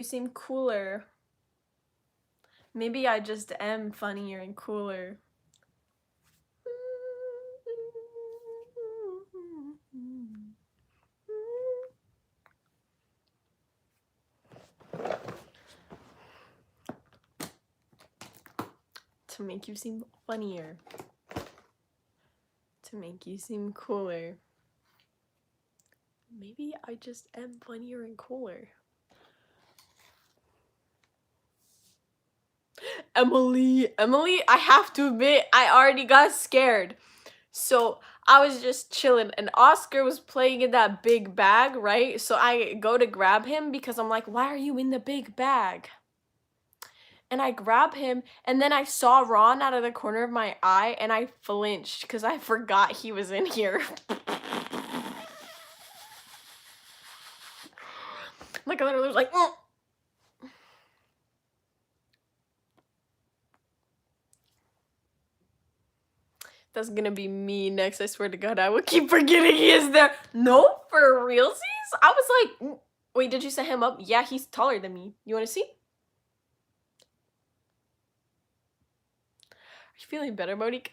You seem cooler. Maybe I just am funnier and cooler. To make you seem funnier. To make you seem cooler. Maybe I just am funnier and cooler. Emily, I have to admit, I already got scared. So I was just chilling and Oscar was playing in that big bag, right? So I go to grab him because I'm like, why are you in the big bag? And I grab him and then I saw Ron out of the corner of my eye and I flinched because I forgot he was in here. Like I literally was like, mm. That's gonna be me next. I swear to God, I will keep forgetting he is there. No, for realsies? I was like, wait, did you set him up? Yeah, he's taller than me. You wanna see? Are you feeling better, Monique?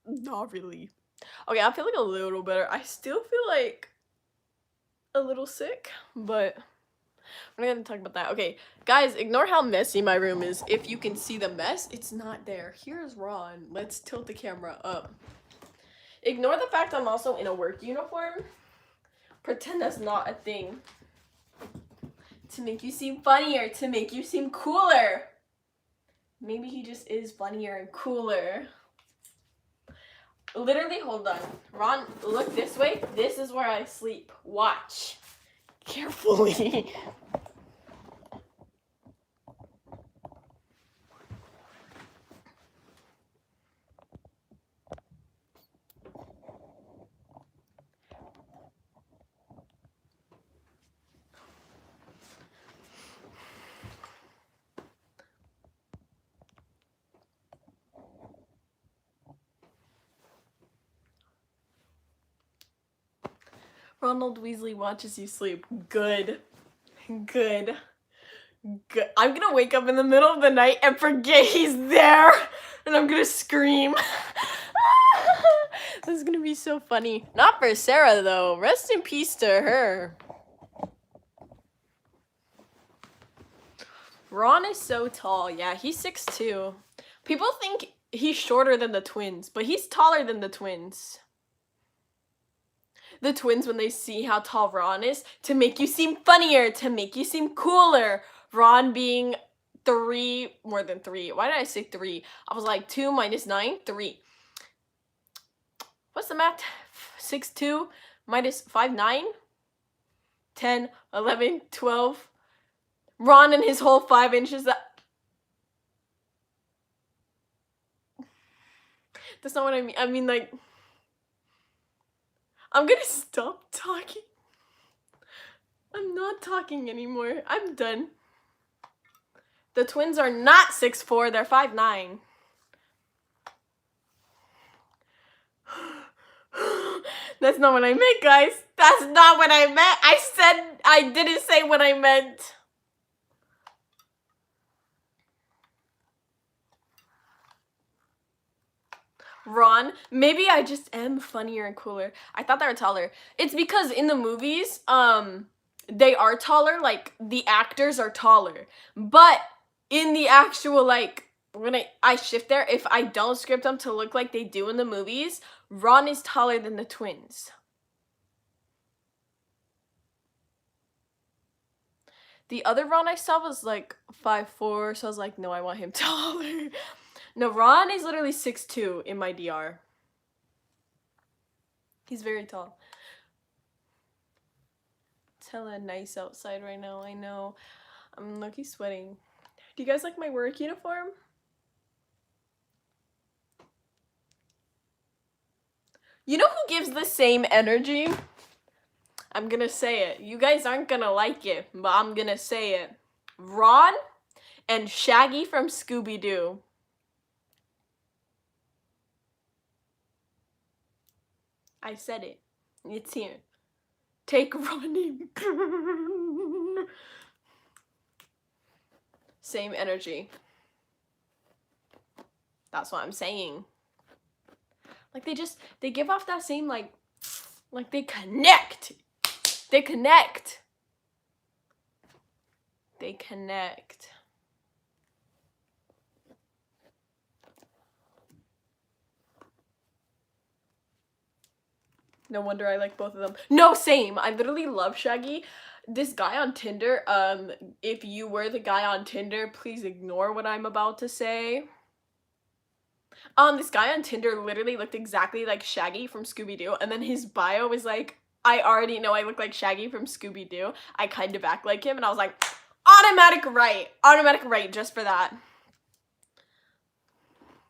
Not really. Okay, I'm feeling a little better. I still feel like a little sick, but we're not gonna talk about that. Okay, guys, ignore how messy my room is. If you can see the mess, it's not there. Here's Ron. Let's tilt the camera up. Ignore the fact I'm also in a work uniform. Pretend that's not a thing. To make you seem funnier, to make you seem cooler. Maybe he just is funnier and cooler. Literally, hold on. Ron, look this way. This is where I sleep. Watch. Carefully. Ronald Weasley watches you sleep. Good. Good. Good. I'm gonna wake up in the middle of the night and forget he's there. And I'm gonna scream. This is gonna be so funny. Not for Sarah, though. Rest in peace to her. Ron is so tall. Yeah, he's 6'2". People think he's shorter than the twins, but he's taller than the twins. The twins, when they see how tall Ron is, to make you seem funnier, to make you seem cooler. Ron being 3, more than 3. Why did I say 3? I was like 2 minus 9, 3. What's the math? 6'2" minus 5'9", 10, 11, 12. Ron and his whole 5 inches. That's not what I mean. I mean, like, I'm gonna stop talking. I'm not talking anymore. I'm done. The twins are not 6'4", they're 5'9". That's not what I meant, guys. That's not what I meant. I didn't say what I meant. Ron, maybe I just am funnier and cooler. I thought they were taller. It's because in the movies, they are taller, like, the actors are taller. But in the actual, like, when I shift there, if I don't script them to look like they do in the movies, Ron is taller than the twins. The other Ron I saw was, like, 5'4", so I was like, no, I want him taller. No, Ron is literally 6'2" in my DR. He's very tall. It's hella nice outside right now, I know. I'm low-key sweating. Do you guys like my work uniform? You know who gives the same energy? I'm gonna say it. You guys aren't gonna like it, but I'm gonna say it. Ron and Shaggy from Scooby-Doo. I said it. It's here. Take Ronnie. Same energy. That's what I'm saying. Like they give off that same like they connect. They connect. They connect. No wonder I like both of them. No, same. I literally love Shaggy. This guy on Tinder, if you were the guy on Tinder, please ignore what I'm about to say. This guy on Tinder literally looked exactly like Shaggy from Scooby-Doo, and then his bio was like, I already know I look like Shaggy from Scooby-Doo. I kind of act like him, and I was like, automatic right just for that.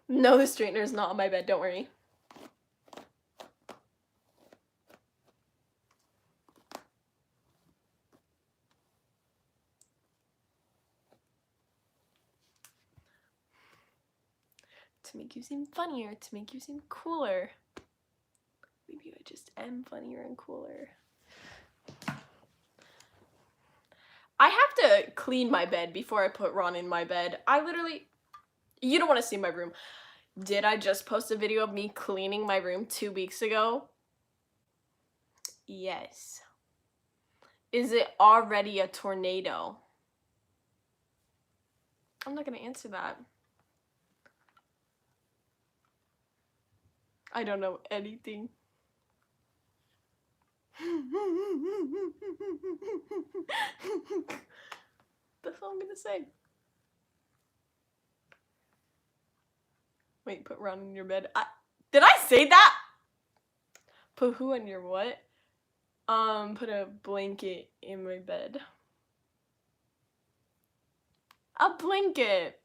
No, the straightener is not on my bed, don't worry. To make you seem funnier, to make you seem cooler. Maybe I just am funnier and cooler. I have to clean my bed before I put Ron in my bed. You don't want to see my room. Did I just post a video of me cleaning my room 2 weeks ago? Yes. Is it already a tornado? I'm not gonna answer that. I don't know anything. That's all I'm gonna say. Wait, put Ron in your bed. Did I say that? Put who in your what? Put a blanket in my bed. A blanket.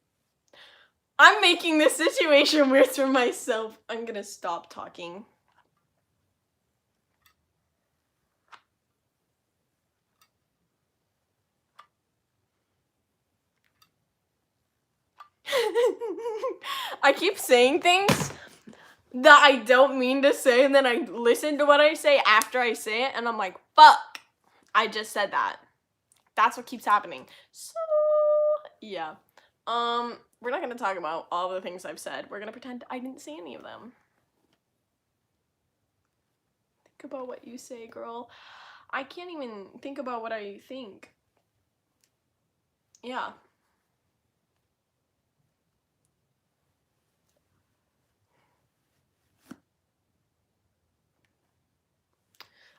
I'm making this situation worse for myself. I'm gonna stop talking. I keep saying things that I don't mean to say, and then I listen to what I say after I say it, and I'm like, fuck, I just said that. That's what keeps happening. So, yeah. We're not gonna talk about all the things I've said. We're gonna pretend I didn't say any of them. Think about what you say, girl. I can't even think about what I think. Yeah.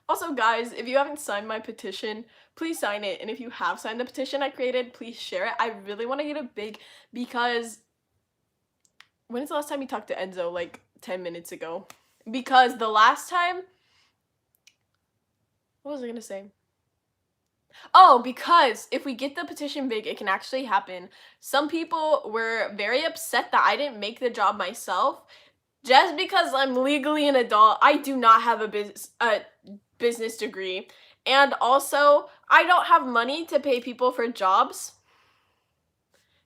Also, guys, if you haven't signed my petition, please sign it. And if you have signed the petition I created, please share it. I really want to get it big because when is the last time you talked to Enzo? Like 10 minutes ago. Because the last time, what was I gonna say? Oh, because if we get the petition big, it can actually happen. Some people were very upset that I didn't make the job myself. Just because I'm legally an adult, I do not have a business degree. And also, I don't have money to pay people for jobs.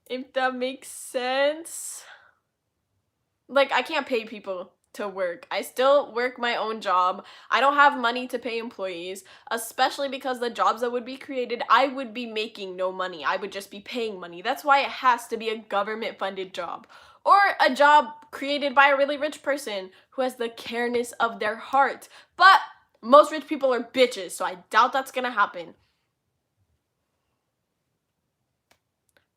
If that makes sense. Like, I can't pay people to work. I still work my own job. I don't have money to pay employees, especially because the jobs that would be created, I would be making no money. I would just be paying money. That's why it has to be a government-funded job. Or a job created by a really rich person who has the careness of their heart. But most rich people are bitches, so I doubt that's gonna happen.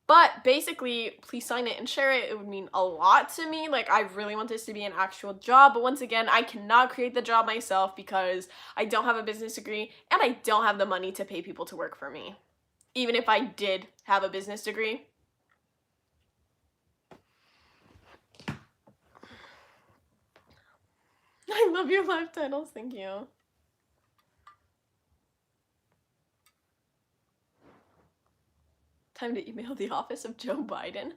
But basically, please sign it and share it. It would mean a lot to me. Like, I really want this to be an actual job. But once again, I cannot create the job myself because I don't have a business degree and I don't have the money to pay people to work for me. Even if I did have a business degree. I love your live titles. Thank you. Time to email the office of Joe Biden.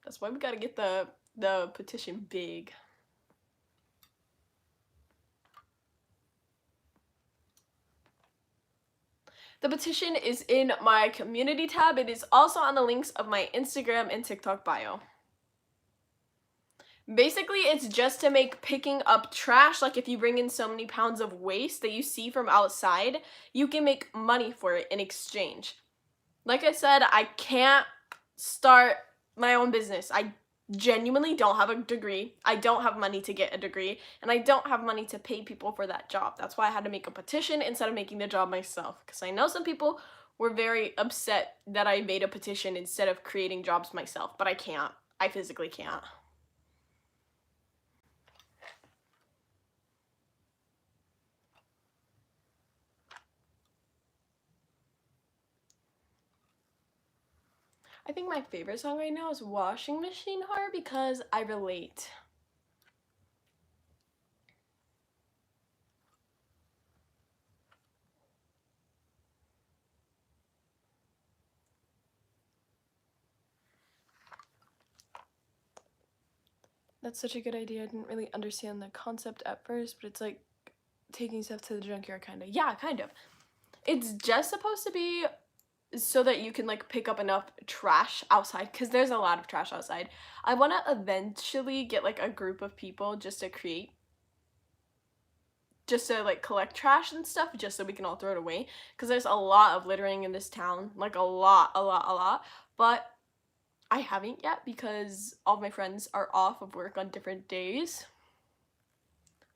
That's why we gotta get the petition big. The petition is in my community tab. It is also on the links of my Instagram and TikTok bio. Basically, it's just to make picking up trash, like if you bring in so many pounds of waste that you see from outside, you can make money for it in exchange. Like I said, I can't start my own business. I genuinely don't have a degree. I don't have money to get a degree, and I don't have money to pay people for that job. That's why I had to make a petition instead of making the job myself, because I know some people were very upset that I made a petition instead of creating jobs myself, but I can't. I physically can't. I think my favorite song right now is Washing Machine Heart because I relate. That's such a good idea. I didn't really understand the concept at first, but it's like taking stuff to the junkyard, kind of. Yeah, kind of. It's just supposed to be so that you can like pick up enough trash outside, because there's a lot of trash outside. I want to eventually get like a group of people just to like collect trash and stuff, just so we can all throw it away, because there's a lot of littering in this town, like a lot, but I haven't yet because all of my friends are off of work on different days,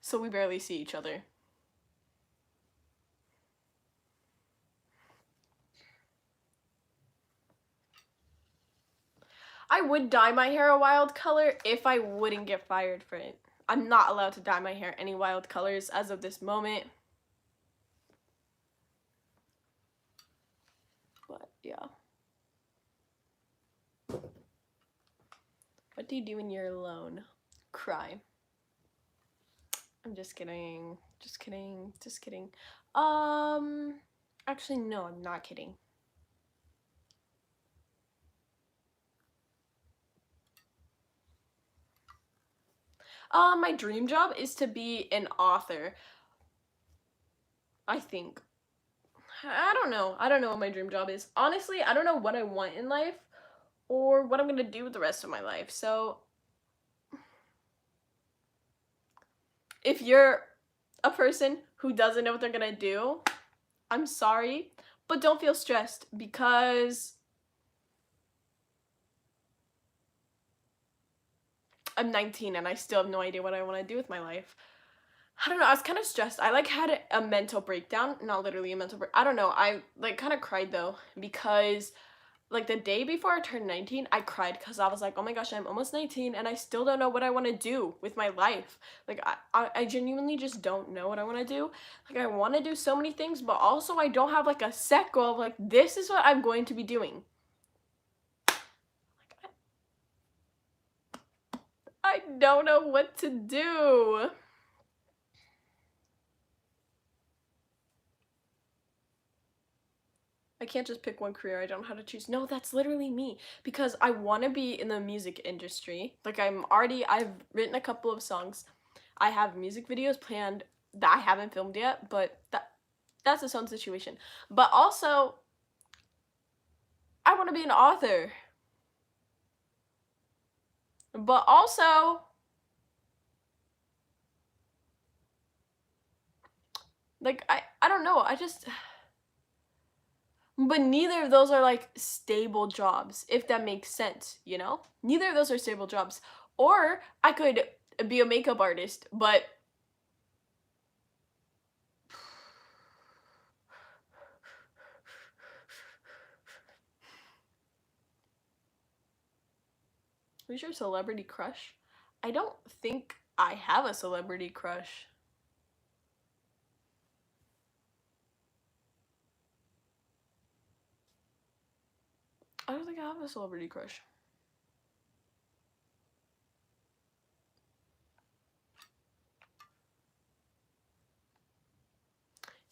so we barely see each other. I would dye my hair a wild color if I wouldn't get fired for it. I'm not allowed to dye my hair any wild colors as of this moment. But yeah. What do you do when you're alone? Cry. I'm just kidding. Just kidding. Just kidding. Actually, no, I'm not kidding. My dream job is to be an author. I think. I don't know. I don't know what my dream job is. Honestly, I don't know what I want in life or what I'm gonna do with the rest of my life. So, if you're a person who doesn't know what they're gonna do, I'm sorry, but don't feel stressed because I'm 19 and I still have no idea what I want to do with my life. I don't know. I was kind of stressed. I like had a mental breakdown, not literally a mental break. I don't know. I like kind of cried though because like the day before I turned 19, I cried because I was like, oh my gosh, I'm almost 19 and I still don't know what I want to do with my life. Like I genuinely just don't know what I want to do. Like I want to do so many things, but also I don't have like a set goal of like, this is what I'm going to be doing. I don't know what to do. I can't just pick one career. I don't know how to choose. No, that's literally me because I want to be in the music industry. Like I've written a couple of songs. I have music videos planned that I haven't filmed yet, but that's its own situation. But also, I want to be an author. But also, like I don't know. I just but neither of those are like stable jobs, if that makes sense, you know? Neither of those are stable jobs. Or I could be a makeup artist, but who's your celebrity crush? I don't think I have a celebrity crush. I don't think I have a celebrity crush.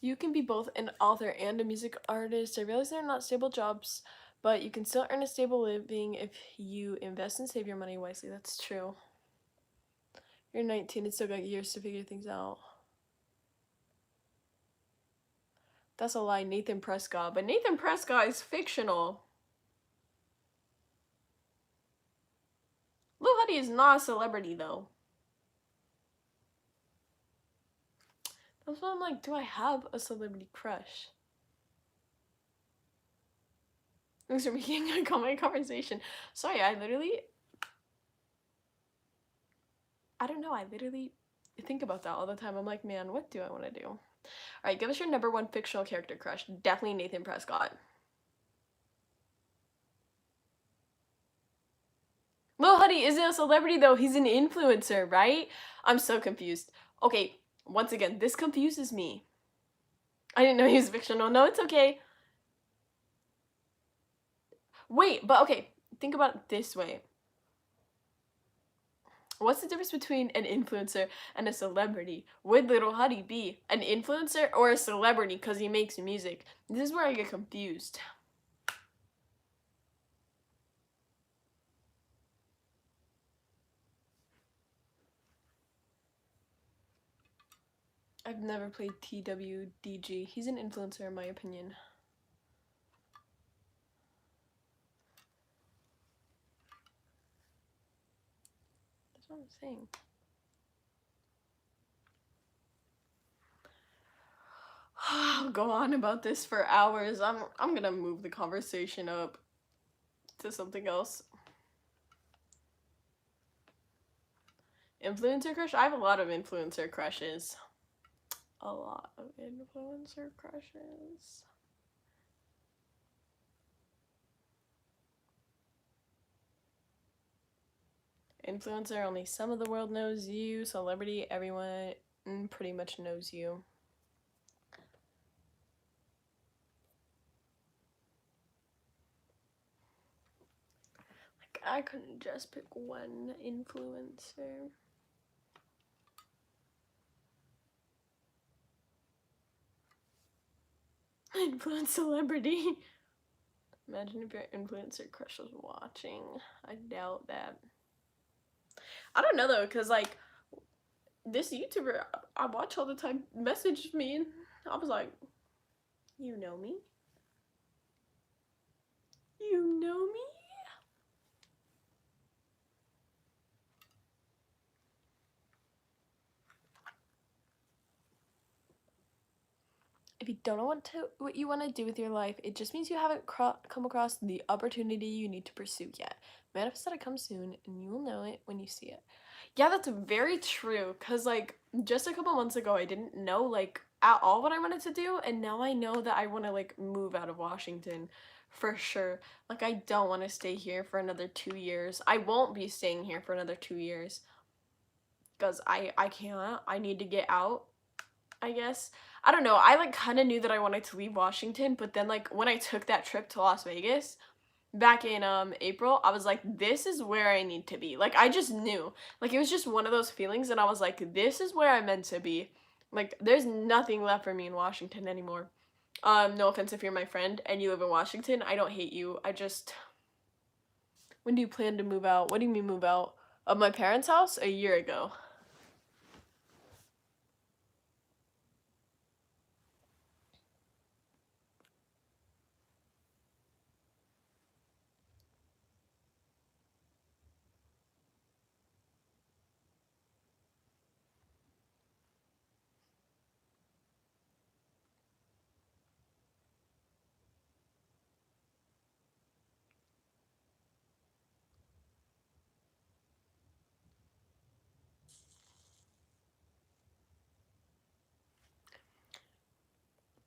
You can be both an author and a music artist. I realize they're not stable jobs, but you can still earn a stable living if you invest and save your money wisely. That's true. You're 19 and still got years to figure things out. That's a lie, Nathan Prescott. But Nathan Prescott is fictional. Lil Huddy is not a celebrity, though. That's why I'm like, do I have a celebrity crush? Thanks for making a comment conversation. Sorry, I don't know, I literally think about that all the time. I'm like, man, what do I want to do? All right, give us your number one fictional character crush. Definitely Nathan Prescott. Lil Huddy isn't a celebrity though. He's an influencer, right? I'm so confused. Okay, once again, this confuses me. I didn't know he was fictional. No, it's okay. Wait, but okay, think about it this way. What's the difference between an influencer and a celebrity? Would Little Huddy be an influencer or a celebrity because he makes music? This is where I get confused. I've never played TWDG. He's an influencer in my opinion. That's what I'm saying. I'll go on about this for hours. I'm gonna move the conversation up to something else. Influencer crush? I have a lot of influencer crushes. A lot of influencer crushes. Influencer, only some of the world knows you. Celebrity, everyone pretty much knows you. Like, I couldn't just pick one influencer. Influence celebrity. Imagine if your influencer crush was watching. I doubt that. I don't know though, because like this YouTuber I watch all the time messaged me and I was like, you know me? You know me? If you don't know what you want to do with your life, it just means you haven't come across the opportunity you need to pursue yet. Manifest that it comes soon, and you will know it when you see it. Yeah, that's very true. Cause like just a couple months ago, I didn't know like at all what I wanted to do, and now I know that I want to like move out of Washington, for sure. Like I don't want to stay here for another 2 years. I won't be staying here for another 2 years. Cause I can't. I need to get out, I guess. I don't know. I like kind of knew that I wanted to leave Washington, but then like when I took that trip to Las Vegas back in April, I was like, this is where I need to be. Like I just knew. Like it was just one of those feelings and I was like, this is where I'm meant to be. Like there's nothing left for me in Washington anymore. No offense if you're my friend and you live in Washington. I don't hate you. I just when do you plan to move out? What do you mean move out? Of my parents' house? A year ago.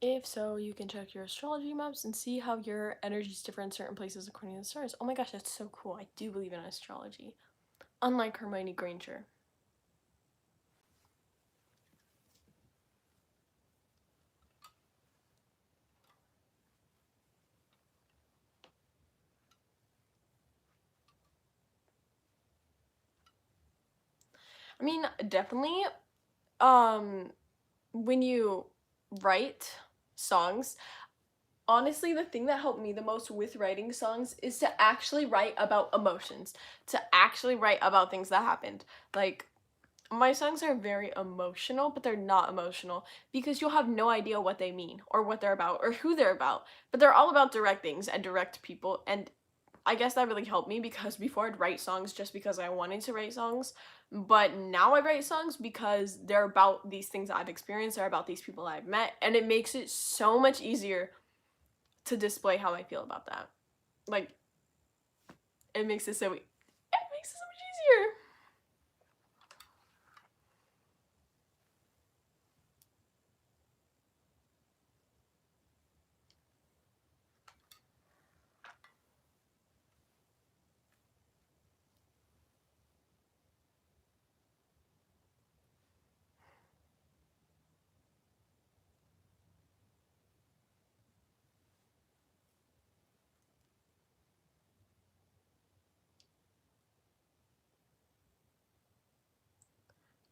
If so, you can check your astrology maps and see how your energy's different in certain places according to the stars. Oh my gosh, that's so cool. I do believe in astrology. Unlike Hermione Granger. I mean, definitely, when you write songs, honestly, the thing that helped me the most with writing songs is to actually write about emotions, to actually write about things that happened. Like, my songs are very emotional, but they're not emotional because you'll have no idea what they mean or what they're about or who they're about. But they're all about direct things and direct people. And I guess that really helped me because before I'd write songs just because I wanted to write songs. But now I write songs because they're about these things I've experienced, they're about these people I've met. And it makes it so much easier to display how I feel about that. Like, it makes it so much easier.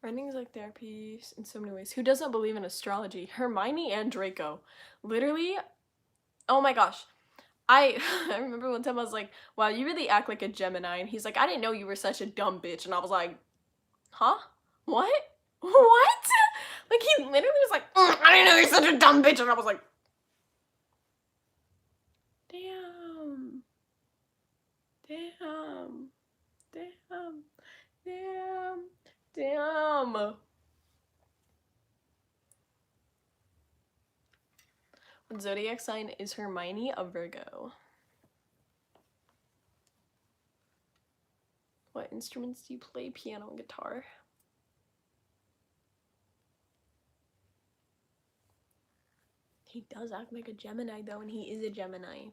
Writing is like therapy in so many ways. Who doesn't believe in astrology? Hermione and Draco. Literally, oh my gosh. I I remember one time I was like, wow, you really act like a Gemini. And he's like, I didn't know you were such a dumb bitch. And I was like, huh? What? What? Like, he literally was like, I didn't know you're such a dumb bitch. And I was like, damn. Damn. Damn. Damn. Damn. What zodiac sign is Hermione? A Virgo. What instruments do you play? Piano and guitar. He does act like a Gemini though, and he is a Gemini.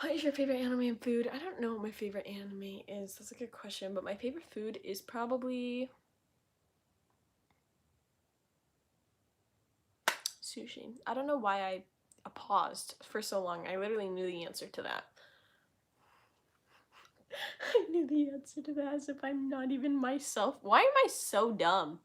What is your favorite anime and food? I don't know what my favorite anime is. That's a good question, but my favorite food is probably sushi. I don't know why I paused for so long. I literally knew the answer to that. I knew the answer to that as if I'm not even myself. Why am I so dumb?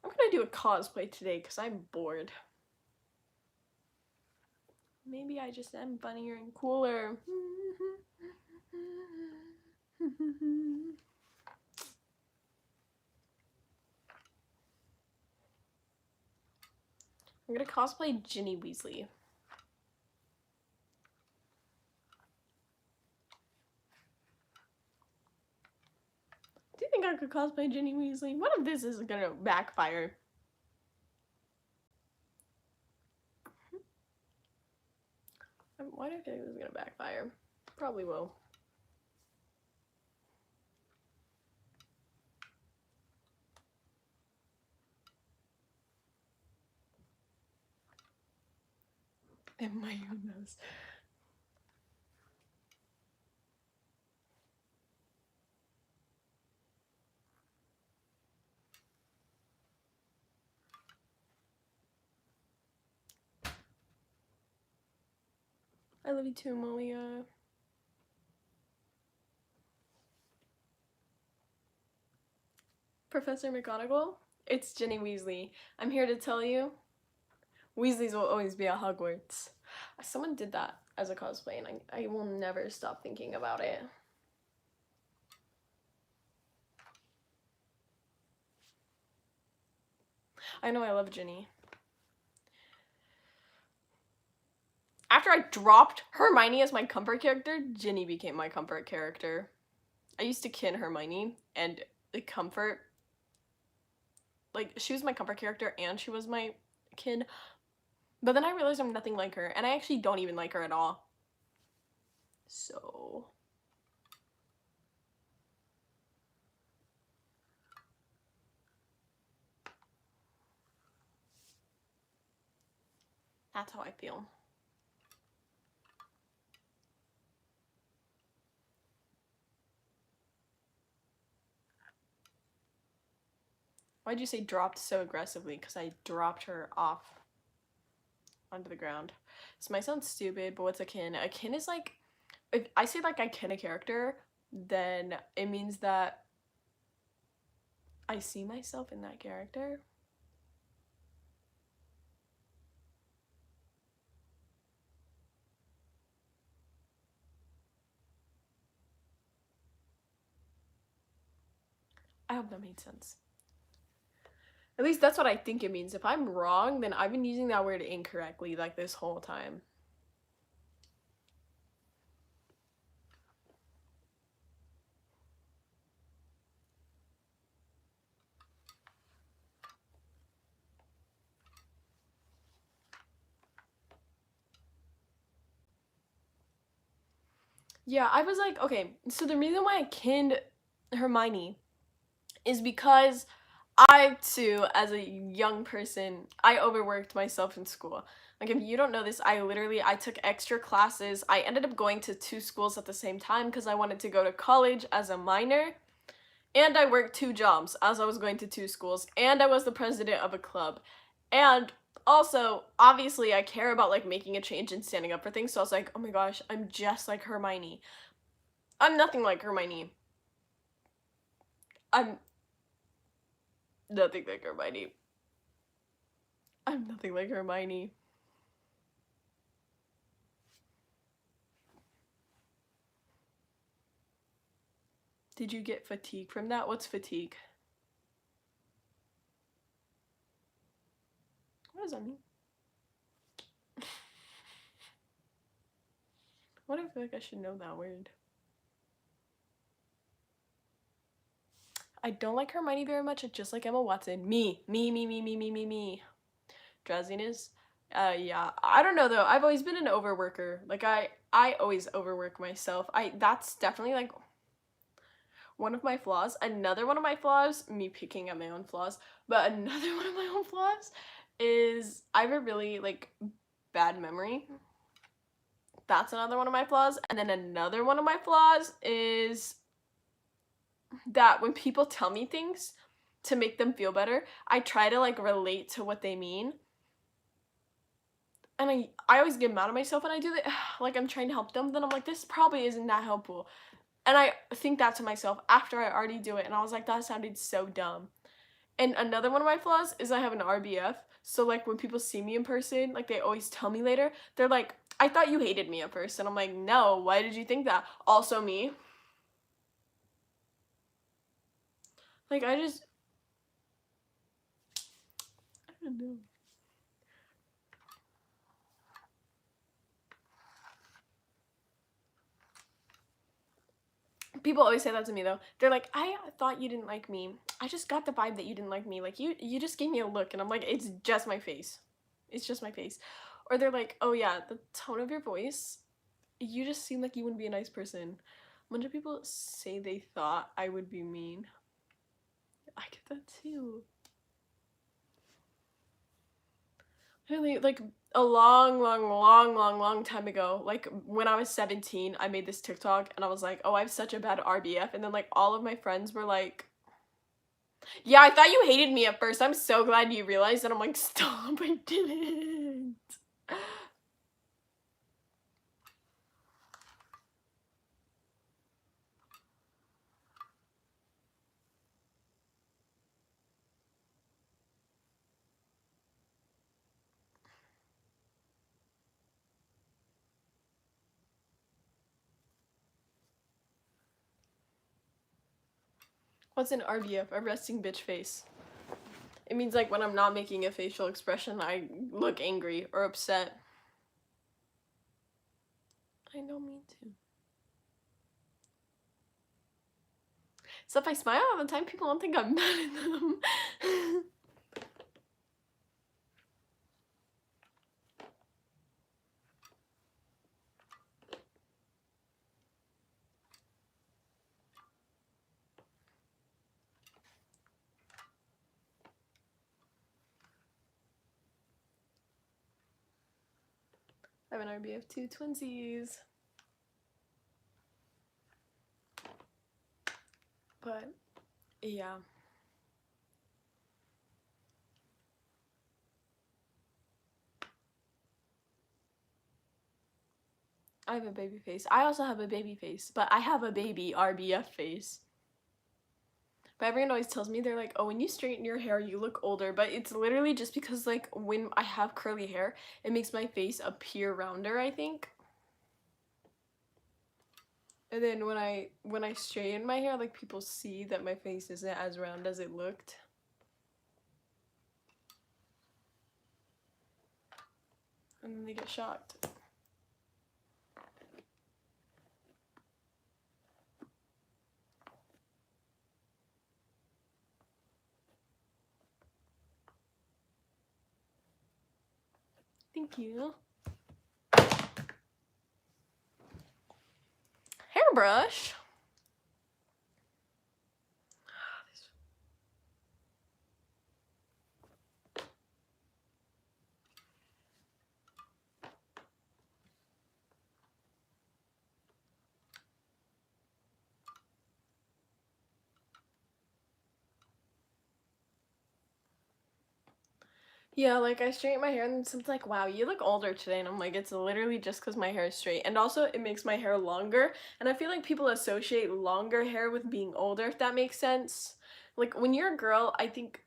I'm gonna do a cosplay today because I'm bored. Maybe I just am funnier and cooler. I'm gonna cosplay Ginny Weasley. Do you think I could cosplay Ginny Weasley? What if this is gonna backfire? Why do I feel like this is gonna backfire? Probably will. And my own nose. I love you too, Malia. Professor McGonagall? It's Ginny Weasley. I'm here to tell you, Weasleys will always be at Hogwarts. Someone did that as a cosplay, and I will never stop thinking about it. I know I love Ginny. After I dropped Hermione as my comfort character, Ginny became my comfort character. I used to kin Hermione, and the comfort, like, she was my comfort character and she was my kin. But then I realized I'm nothing like her, and I actually don't even like her at all. So that's how I feel. Why'd you say dropped so aggressively? Because I dropped her off onto the ground. This might sound stupid, but what's a kin? A kin is like, if I say like I kin a character, then it means that I see myself in that character. I hope that made sense. At least that's what I think it means. If I'm wrong, then I've been using that word incorrectly like this whole time. Yeah, I was like, okay, so the reason why I canned Hermione is because I too, as a young person, I overworked myself in school. Like if you don't know this, I took extra classes. I ended up going to two schools at the same time because I wanted to go to college as a minor. And I worked two jobs as I was going to two schools. And I was the president of a club. And also, obviously, I care about like making a change and standing up for things. So I was like, oh my gosh, I'm just like Hermione. I'm nothing like Hermione. I'm nothing like Hermione. I'm nothing like Hermione. Did you get fatigue from that? What's fatigue? What does that mean? Why do I feel like I should know that word? I don't like Hermione very much. I just like Emma Watson. Me. Drowsiness. Yeah. I don't know though. I've always been an overworker. Like I always overwork myself. That's definitely like one of my flaws. Another one of my flaws, me picking at my own flaws, but another one of my own flaws is I have a really like bad memory. That's another one of my flaws. And then another one of my flaws is that when people tell me things to make them feel better, I try to like relate to what they mean. And I always get mad at myself when I do that. Like I'm trying to help them, then I'm like, this probably isn't that helpful. And I think that to myself after I already do it. And I was like, that sounded so dumb. And another one of my flaws is I have an RBF. So like when people see me in person, like they always tell me later, they're like, I thought you hated me at first. And I'm like, no, why did you think that? Also me. Like I don't know. People always say that to me though. They're like, I thought you didn't like me. I just got the vibe that you didn't like me. Like you just gave me a look and I'm like, it's just my face. It's just my face. Or they're like, oh yeah, the tone of your voice, you just seem like you wouldn't be a nice person. A bunch of people say they thought I would be mean. I get that too. Really, like a long time ago, like when I was 17, I made this TikTok and I was like, oh, I have such a bad RBF. And then like all of my friends were like, yeah, I thought you hated me at first. I'm so glad you realized. And I'm like, stop, I didn't. What's an RBF? A resting bitch face. It means like when I'm not making a facial expression, I look angry or upset. I know, me too. So if I smile all the time, people don't think I'm mad at them. I have an RBF too, twinsies. But yeah. I have a baby face. I also have a baby face, but I have a baby RBF face. But everyone always tells me, they're like, oh, when you straighten your hair, you look older. But it's literally just because, like, when I have curly hair, it makes my face appear rounder, I think. And then when I straighten my hair, like people see that my face isn't as round as it looked. And then they get shocked. Thank you. Hairbrush. Yeah, like I straighten my hair and someone's like, wow, you look older today. And I'm like, it's literally just because my hair is straight. And also, it makes my hair longer. And I feel like people associate longer hair with being older, if that makes sense. Like when you're a girl, I think.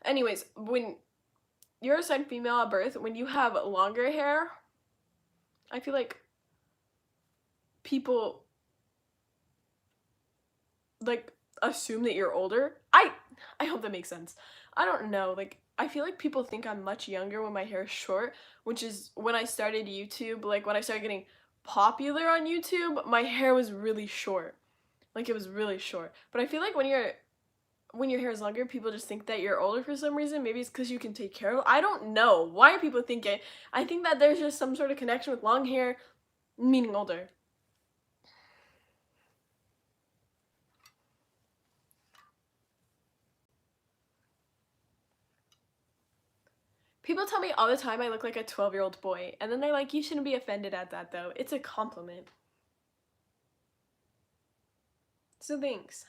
Anyways, when you're assigned female at birth, when you have longer hair, I feel like people like assume that you're older. I hope that makes sense. I don't know. Like I feel like people think I'm much younger when my hair is short, which is when I started YouTube, like when I started getting popular on YouTube, my hair was really short. Like it was really short. But I feel like when your hair is longer, people just think that you're older for some reason. Maybe it's because you can take care of it. I don't know. Why are people thinking? I think that there's just some sort of connection with long hair meaning older. People tell me all the time I look like a 12-year-old boy, and then they're like, you shouldn't be offended at that though. It's a compliment. So thanks.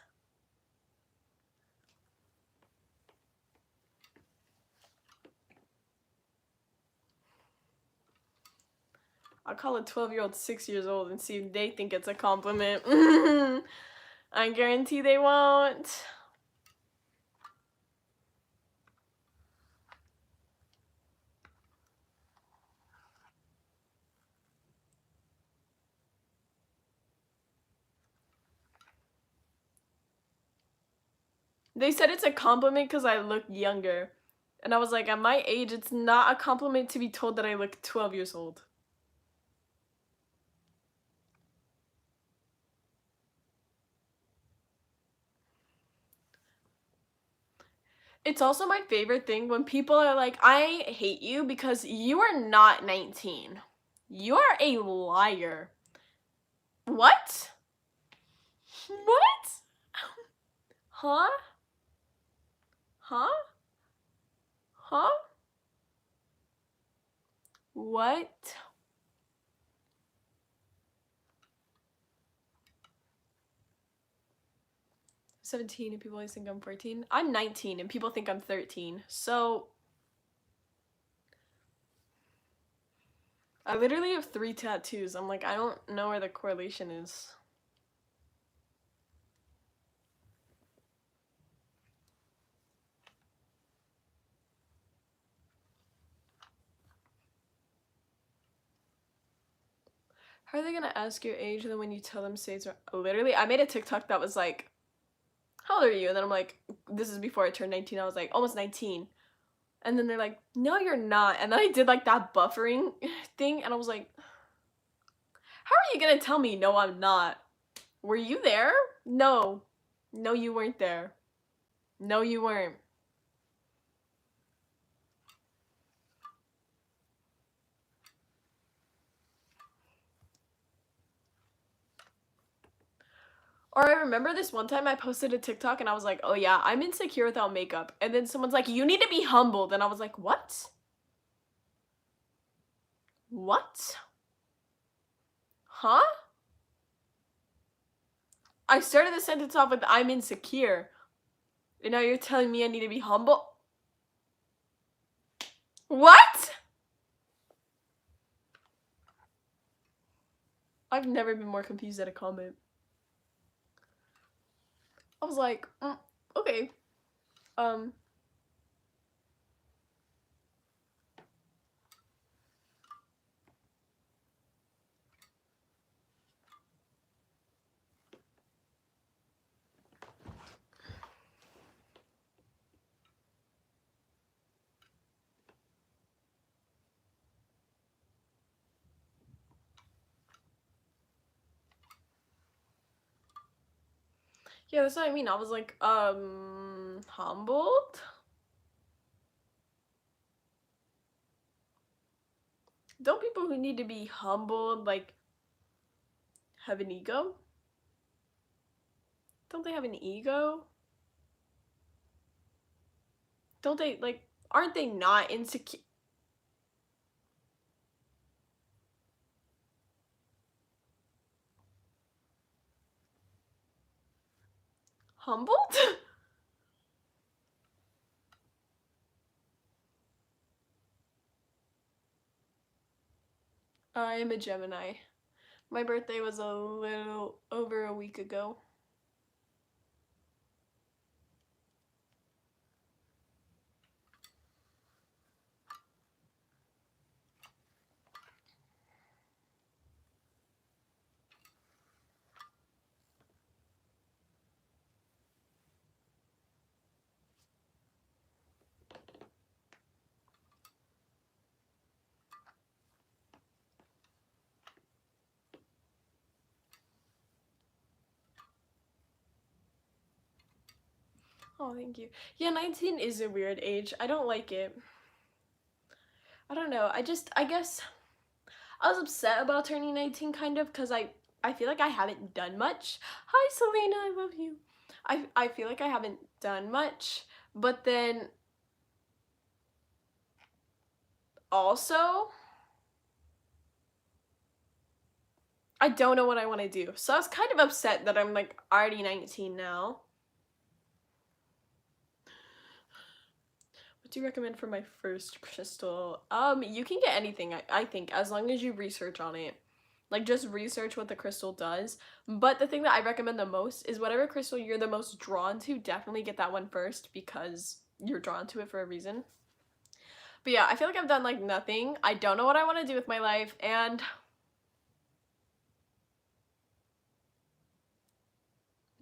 I'll call a 12-year-old 6 years old and see if they think it's a compliment. I guarantee they won't. They said it's a compliment because I look younger. And I was like, at my age, it's not a compliment to be told that I look 12 years old. It's also my favorite thing when people are like, I hate you because you are not 19. You are a liar. What? What? Huh? Huh? Huh? What? I'm 17 and people always think I'm 14. I'm 19 and people think I'm 13. So I literally have 3 tattoos. I'm like, I don't know where the correlation is. How are they gonna ask your age and then when you tell them say it's literally I made a TikTok that was like, how old are you? And then I'm like, this is before I turned 19. I was like, almost 19. And then they're like, no, you're not. And then I did like that buffering thing and I was like, how are you gonna tell me no, I'm not? Were you there? No. No, you weren't there. No, you weren't. Or I remember this one time I posted a TikTok and I was like, oh yeah, I'm insecure without makeup. And then someone's like, you need to be humbled. And I was like, what? What? Huh? I started the sentence off with, I'm insecure. And now you're telling me I need to be humble? What? I've never been more confused at a comment. I was like, okay. Yeah, that's what I mean. I was like, humbled? Don't people who need to be humbled, like, have an ego? Don't they have an ego? Don't they, like, aren't they not insecure? Humbled? I am a Gemini. My birthday was a little over a week ago. Oh, thank you. Yeah, 19 is a weird age. I don't like it. I don't know. I guess I was upset about turning 19 kind of because I feel like I haven't done much. Hi, Selena, I love you. I feel like I haven't done much, but then also I don't know what I want to do. So I was kind of upset that I'm like already 19 now. What do you recommend for my first crystal? You can get anything, I think, as long as you research on it. Like, just research what the crystal does. But the thing that I recommend the most is whatever crystal you're the most drawn to, definitely get that one first because you're drawn to it for a reason. But yeah, I feel like I've done like nothing. I don't know what I want to do with my life, and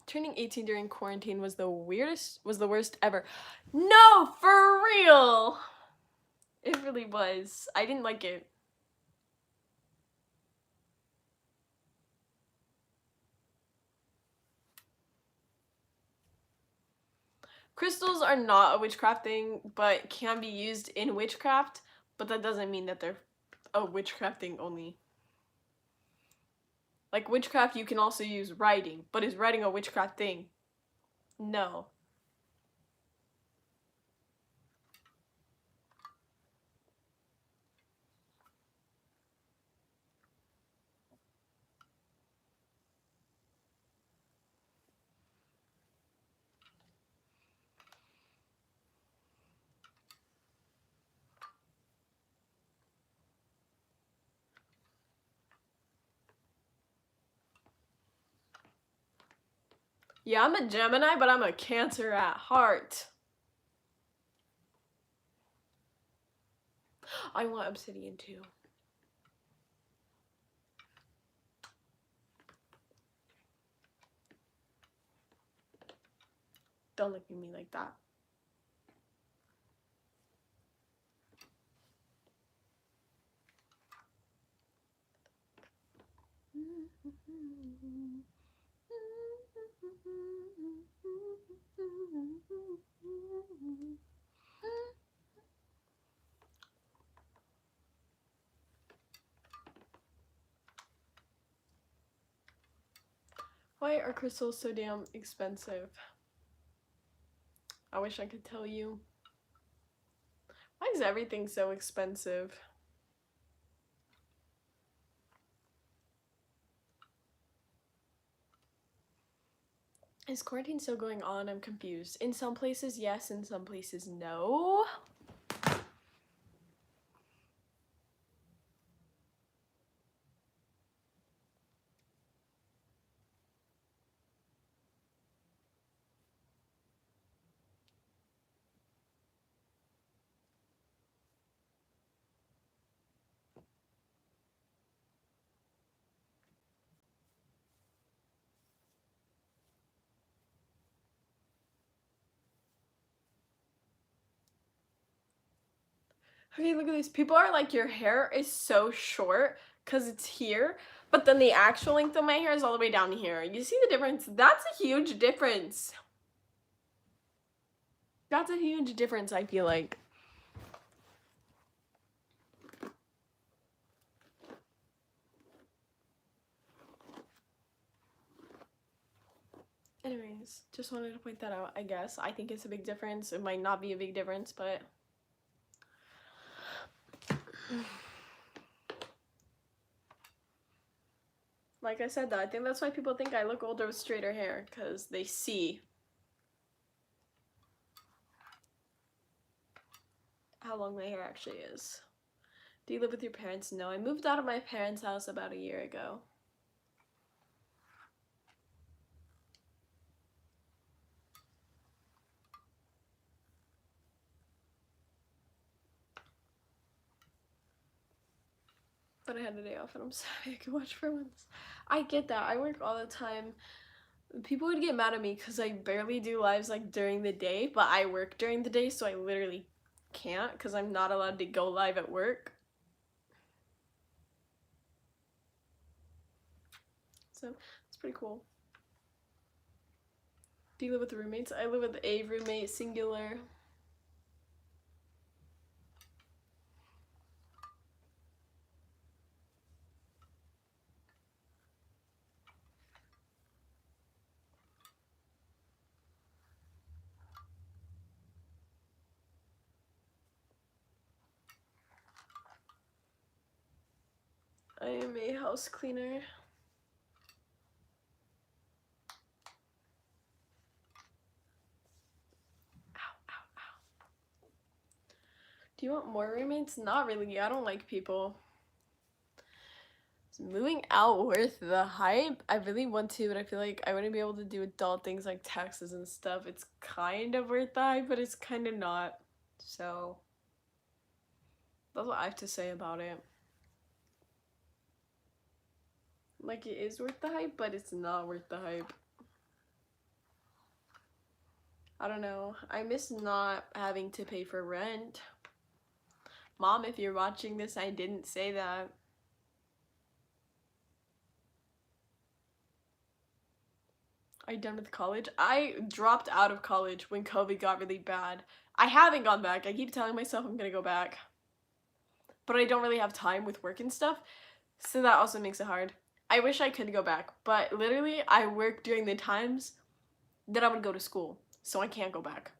turning 18 during quarantine was the worst ever. No, for real! It really was. I didn't like it. Crystals are not a witchcraft thing, but can be used in witchcraft, but that doesn't mean that they're a witchcraft thing only. Like witchcraft, you can also use writing, but is writing a witchcraft thing? No. Yeah, I'm a Gemini, but I'm a Cancer at heart. I want obsidian too. Don't look at me like that. Why are crystals so damn expensive? I wish I could tell you. Why is everything so expensive? Is quarantine still going on? I'm confused. In some places, yes. In some places, no. Okay, look at this. People are like, your hair is so short because it's here, But then the actual length of my hair is all the way down here. You see the difference? That's a huge difference. That's a huge difference, I feel like. Anyways, just wanted to point that out, I guess. I think it's a big difference. It might not be a big difference, but... Like I said, though, I think that's why people think I look older with straighter hair, because they see how long my hair actually is. Do you live with your parents? No, I moved out of my parents' house about a year ago. But I had a day off and I'm sorry I could watch for once. I get that. I work all the time. People would get mad at me because I barely do lives like during the day, but I work during the day, so I literally can't because I'm not allowed to go live at work. So it's pretty cool. Do you live with roommates? I live with a roommate, singular. I am a house cleaner. Ow, ow, ow. Do you want more roommates? Not really. I don't like people. Is moving out worth the hype? I really want to, but I feel like I wouldn't be able to do adult things like taxes and stuff. It's kind of worth the hype, but it's kind of not. So that's what I have to say about it. Like, it is worth the hype, but it's not worth the hype. I don't know. I miss not having to pay for rent. Mom, if you're watching this, I didn't say that. Are you done with college? I dropped out of college when COVID got really bad. I haven't gone back. I keep telling myself I'm gonna go back. But I don't really have time with work and stuff, so that also makes it hard. I wish I could go back, but literally I work during the times that I would go to school, so I can't go back.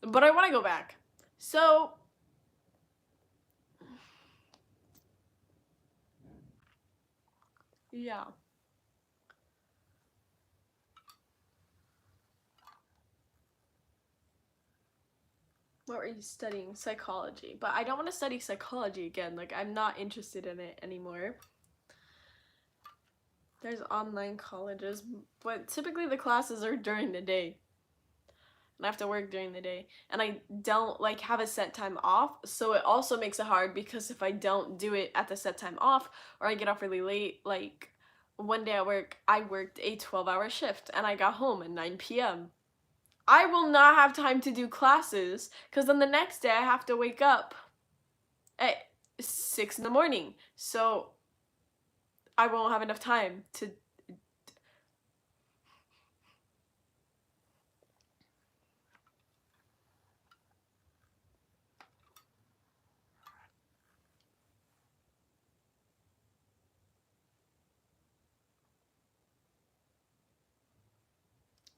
But I want to go back. So yeah. What were you studying? Psychology. But I don't want to study psychology again. Like, I'm not interested in it anymore. There's online colleges, but typically the classes are during the day. And I have to work during the day. And I don't, like, have a set time off, so it also makes it hard because if I don't do it at the set time off, or I get off really late, like, one day at work, I worked a 12-hour shift, and I got home at 9 p.m. I will not have time to do classes, because then the next day I have to wake up at 6 in the morning. So I won't have enough time to...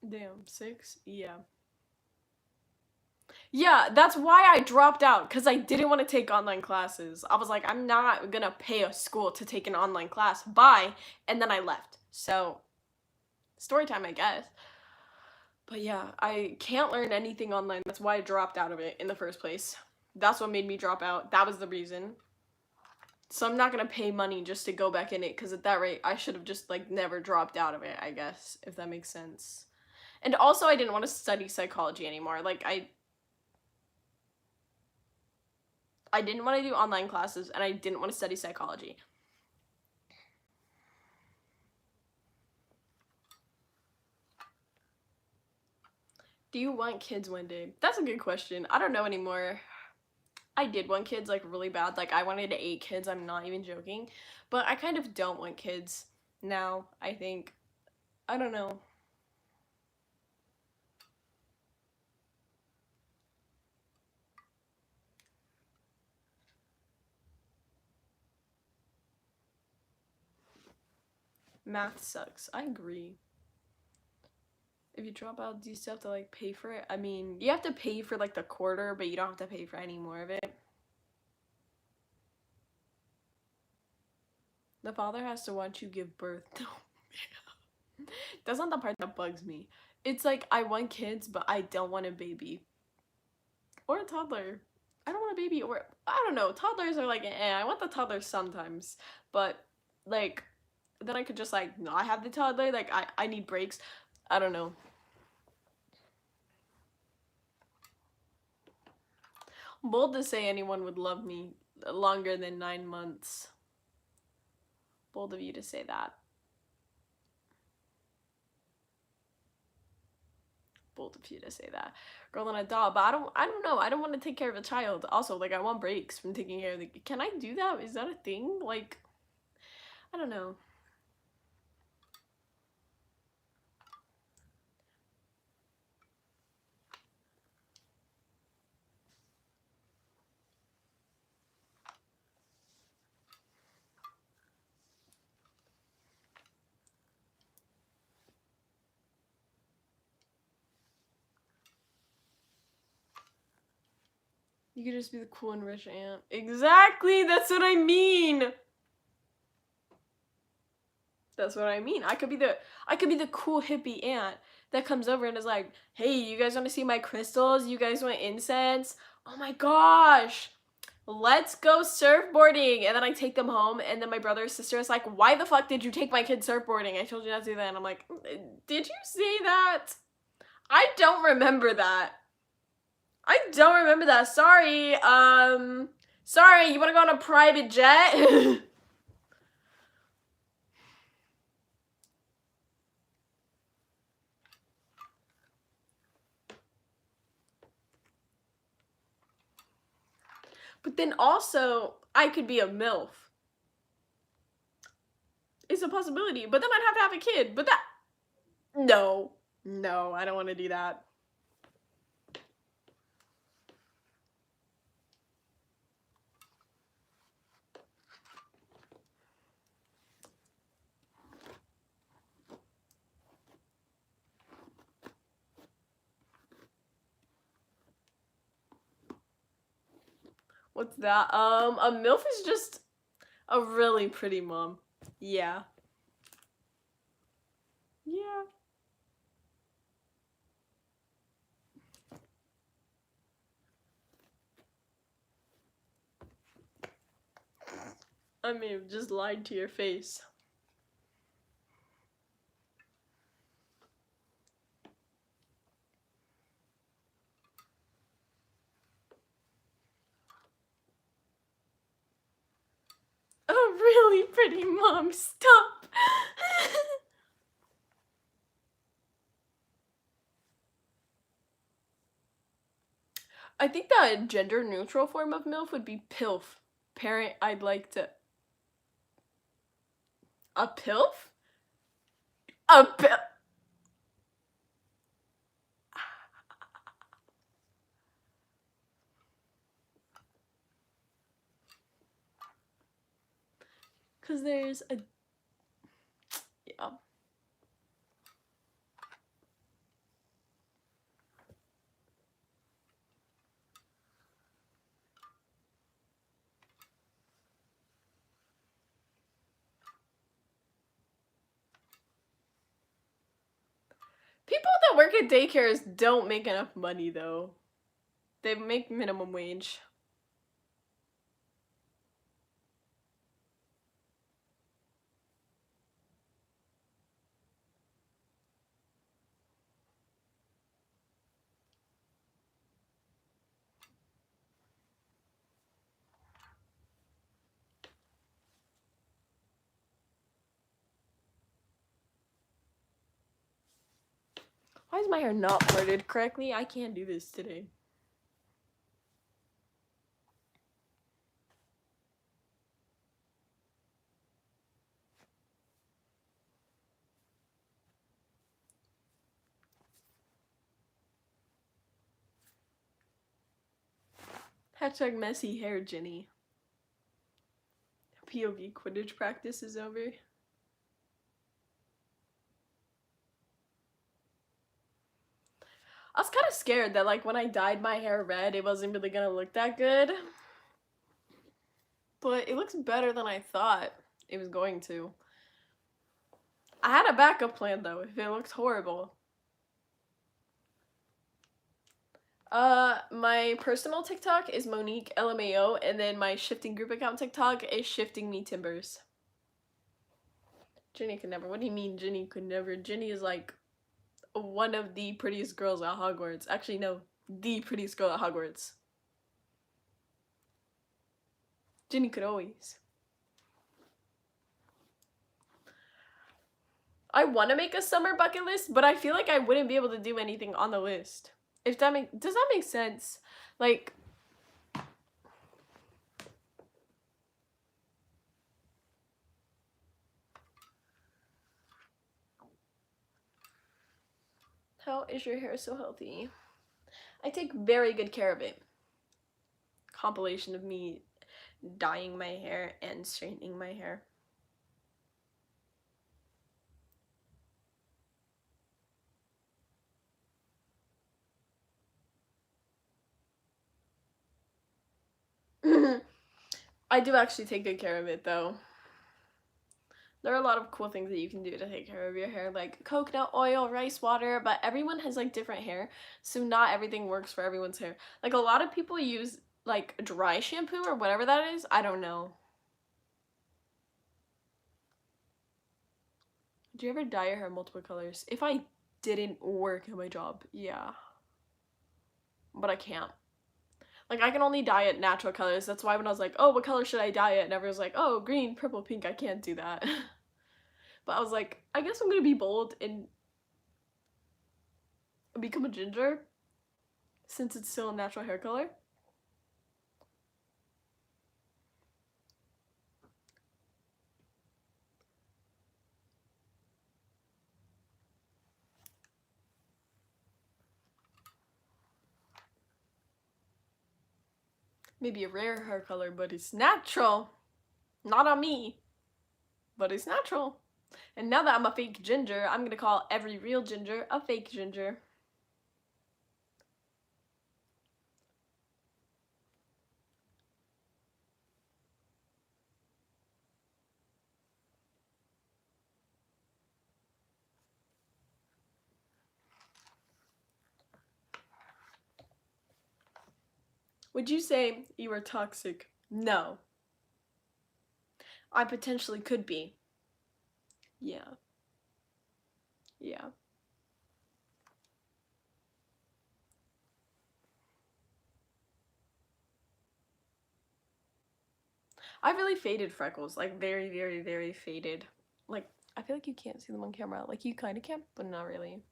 Damn, 6? Yeah. Yeah, that's why I dropped out, because I didn't want to take online classes. I was like, I'm not gonna pay a school to take an online class. Bye. And then I left. So, story time, I guess. But yeah, I can't learn anything online. That's why I dropped out of it in the first place. That's what made me drop out. That was the reason. So I'm not gonna pay money just to go back in it, because at that rate, I should have just, like, never dropped out of it, I guess, if that makes sense. And also, I didn't want to study psychology anymore. Like, I didn't want to do online classes, and I didn't want to study psychology. Do you want kids one day? That's a good question. I don't know anymore. I did want kids, like, really bad. Like, I wanted 8 kids. I'm not even joking. But I kind of don't want kids. now, I think. I don't know. Math sucks. I agree. If you drop out, do you still have to like pay for it? I mean, you have to pay for like the quarter, but you don't have to pay for any more of it. The father has to watch you give birth. That's not the part that bugs me. It's like I want kids, but I don't want a baby. Or a toddler. I don't want a baby, or I don't know. Toddlers are like, I want the toddler sometimes. But like then I could just like not have the toddler. Like I need breaks. I don't know. Bold to say anyone would love me longer than 9 months. Bold of you to say that. Bold of you to say that. Girl and a dog, but I don't know. I don't want to take care of a child. Also, like I want breaks from taking care of the. Can I do that? Is that a thing? Like, I don't know. You could just be the cool and rich aunt. Exactly. That's what I mean. That's what I mean. I could be the cool hippie aunt that comes over and is like, "Hey, you guys want to see my crystals? You guys want incense? Oh my gosh. Let's go surfboarding." And then I take them home, and then my brother or sister is like, "Why the fuck did you take my kid surfboarding? I told you not to do that." And I'm like, "Did you say that? I don't remember that. I don't remember that. Sorry. Sorry, you want to go on a private jet?" But then also, I could be a MILF. It's a possibility. But then I'd have to have a kid. But that... No. No, I don't want to do that. What's that? A MILF is just a really pretty mom. Yeah. Yeah. I may have just lied to your face. A really pretty mom. Stop. I think that gender neutral form of MILF would be PILF. Parent I'd like to... A PILF? A PILF? Because there's a... Yeah. People that work at daycares don't make enough money, though. They make minimum wage. Why is my hair not parted correctly? I can't do this today. Hashtag messy hair, Jenny. POV Quidditch practice is over. I was kind of scared that like when I dyed my hair red, it wasn't really gonna look that good. But it looks better than I thought it was going to. I had a backup plan though, if it looked horrible. My personal TikTok is Monique LMAO, and then my shifting group account TikTok is Shifting Me Timbers. Jenny could never. What do you mean Jenny could never? Jenny is like one of the prettiest girls at Hogwarts. Actually, no, the prettiest girl at Hogwarts. Jenny could always. I want to make a summer bucket list, but I feel like I wouldn't be able to do anything on the list. If that does that make sense? Like, how is your hair so healthy? I take very good care of it. Compilation of me dyeing my hair and straightening my hair. I do actually take good care of it though. There are a lot of cool things that you can do to take care of your hair, like coconut oil, rice water, but everyone has like different hair, so not everything works for everyone's hair. Like a lot of people use like dry shampoo or whatever that is. I don't know. Do you ever dye your hair multiple colors? If I didn't work at my job, yeah. But I can't. Like, I can only dye it natural colors. That's why when I was like, oh, what color should I dye it? And everyone's like, oh, green, purple, pink. I can't do that. But I was like, I guess I'm gonna be bold and become a ginger since it's still a natural hair color. Maybe a rare hair color, but it's natural. Not on me, but it's natural. And now that I'm a fake ginger, I'm gonna call every real ginger a fake ginger. Would you say you are toxic? No. I potentially could be. Yeah. Yeah. I really faded freckles, like very, very, very faded. Like, I feel like you can't see them on camera. Like, you kind of can, but not really.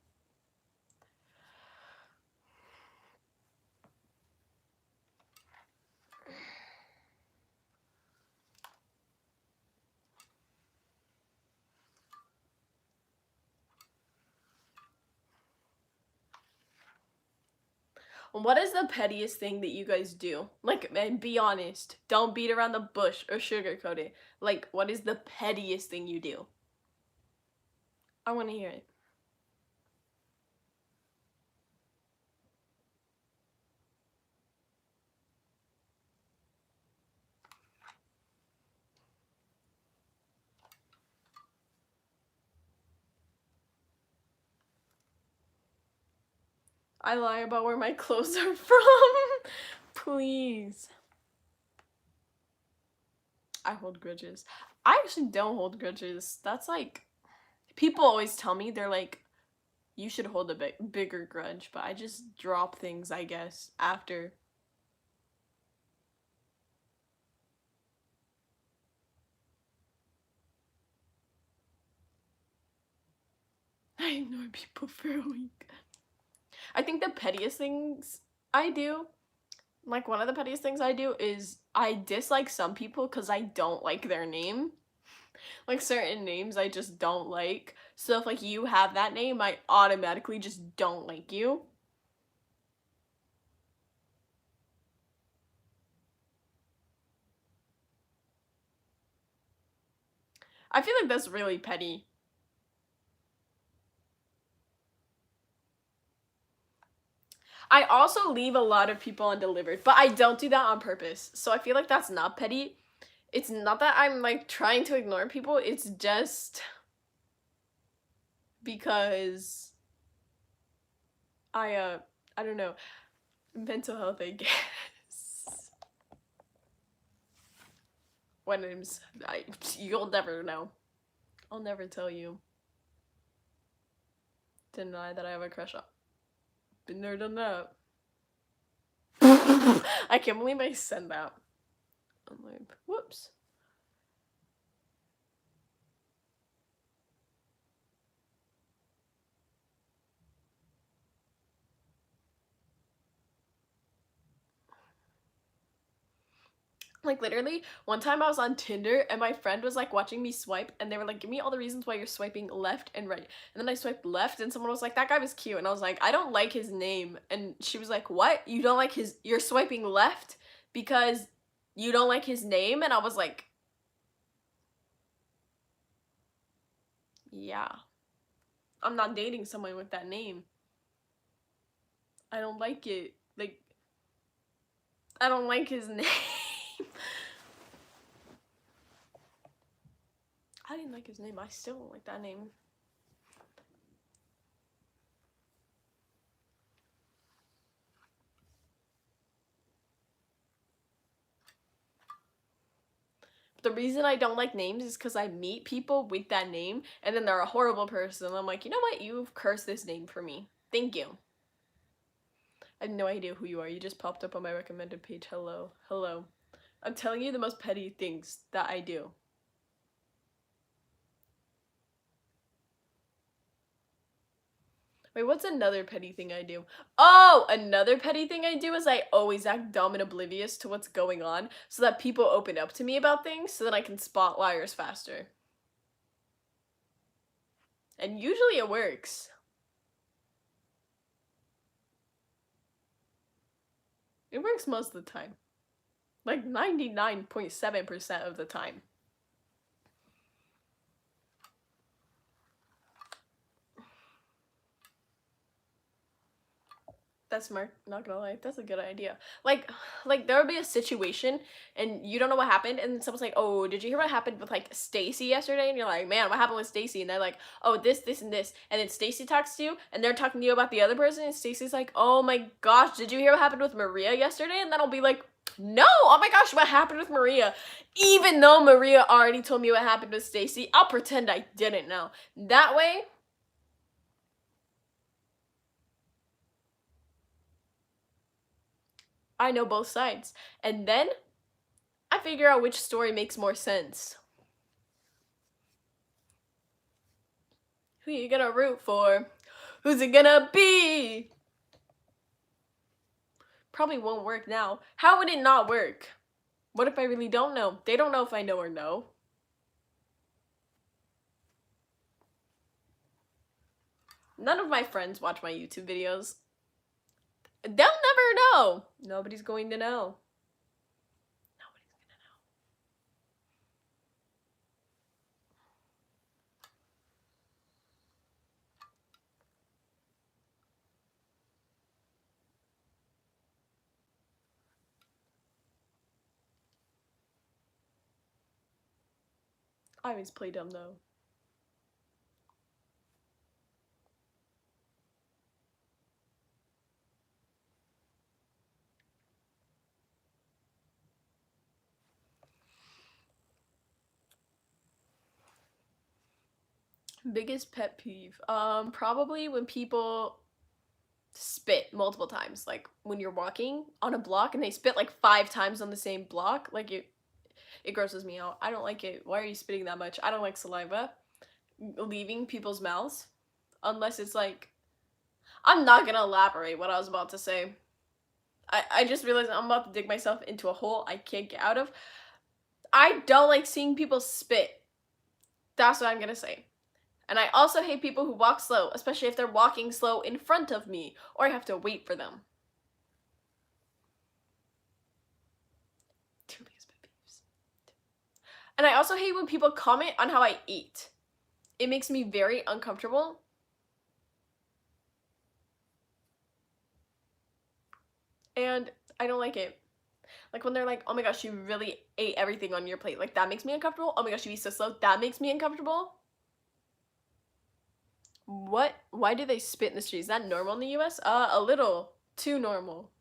What is the pettiest thing that you guys do? Like, and be honest. Don't beat around the bush or sugarcoat it. Like, what is the pettiest thing you do? I want to hear it. I lie about where my clothes are from. Please. I hold grudges. I actually don't hold grudges. That's like, people always tell me, they're like, you should hold a bigger grudge, but I just drop things, I guess, after. I ignore people for a week. I think the pettiest things I do, like one of the pettiest things I do is I dislike some people because I don't like their name. Like certain names I just don't like. So if like you have that name, I automatically just don't like you. I feel like that's really petty. I also leave a lot of people undelivered, but I don't do that on purpose. So I feel like that's not petty. It's not that I'm like trying to ignore people, it's just because I don't know, mental health, I guess. When you'll never know. I'll never tell you. Deny that I have a crush on. Been there, done that. I can't believe I said that. I'm like, whoops. Like literally, one time I was on Tinder and my friend was like watching me swipe and they were like, give me all the reasons why you're swiping left and right. And then I swiped left and someone was like, that guy was cute. And I was like, I don't like his name. And she was like, what? You don't like you're swiping left because you don't like his name? And I was like, yeah. I'm not dating someone with that name. I don't like it. Like, I don't like his name. I didn't like his name. I still don't like that name. The reason I don't like names is because I meet people with that name and then they're a horrible person. I'm like, you know what? You've cursed this name for me. Thank you. I have no idea who you are. You just popped up on my recommended page. Hello. Hello. I'm telling you the most petty things that I do. Wait, what's another petty thing I do? Oh, another petty thing I do is I always act dumb and oblivious to what's going on so that people open up to me about things so that I can spot liars faster. And usually it works. It works most of the time. Like 99.7% of the time. That's smart, not gonna lie. That's a good idea. Like there would be a situation and you don't know what happened, and someone's like, oh, did you hear what happened with like Stacy yesterday? And you're like, man, what happened with Stacy? And they're like, oh, this, and this. And then Stacy talks to you and they're talking to you about the other person, and Stacy's like, oh my gosh, did you hear what happened with Maria yesterday? And then I'll be like, no, oh my gosh, what happened with Maria? Even though Maria already told me what happened with Stacy, I'll pretend I didn't know. That way, I know both sides. And then I figure out which story makes more sense. Who you gonna root for? Who's it gonna be? Probably won't work now. How would it not work? What if I really don't know? They don't know if I know or no. None of my friends watch my YouTube videos. They'll never know. Nobody's going to know. Nobody's gonna know. I always play dumb though. Biggest pet peeve. Probably when people spit multiple times. Like when you're walking on a block and they spit like 5 times on the same block. Like it grosses me out. I don't like it. Why are you spitting that much? I don't like saliva leaving people's mouths. Unless it's like, I'm not gonna elaborate what I was about to say. I just realized I'm about to dig myself into a hole I can't get out of. I don't like seeing people spit. That's what I'm gonna say. And I also hate people who walk slow, especially if they're walking slow in front of me, or I have to wait for them. Two biggest pet peeves. And I also hate when people comment on how I eat. It makes me very uncomfortable. And I don't like it. Like when they're like, oh my gosh, you really ate everything on your plate. Like that makes me uncomfortable. Oh my gosh, you eat so slow. That makes me uncomfortable. What? Why do they spit in the street? Is that normal in the US? A little. Too normal.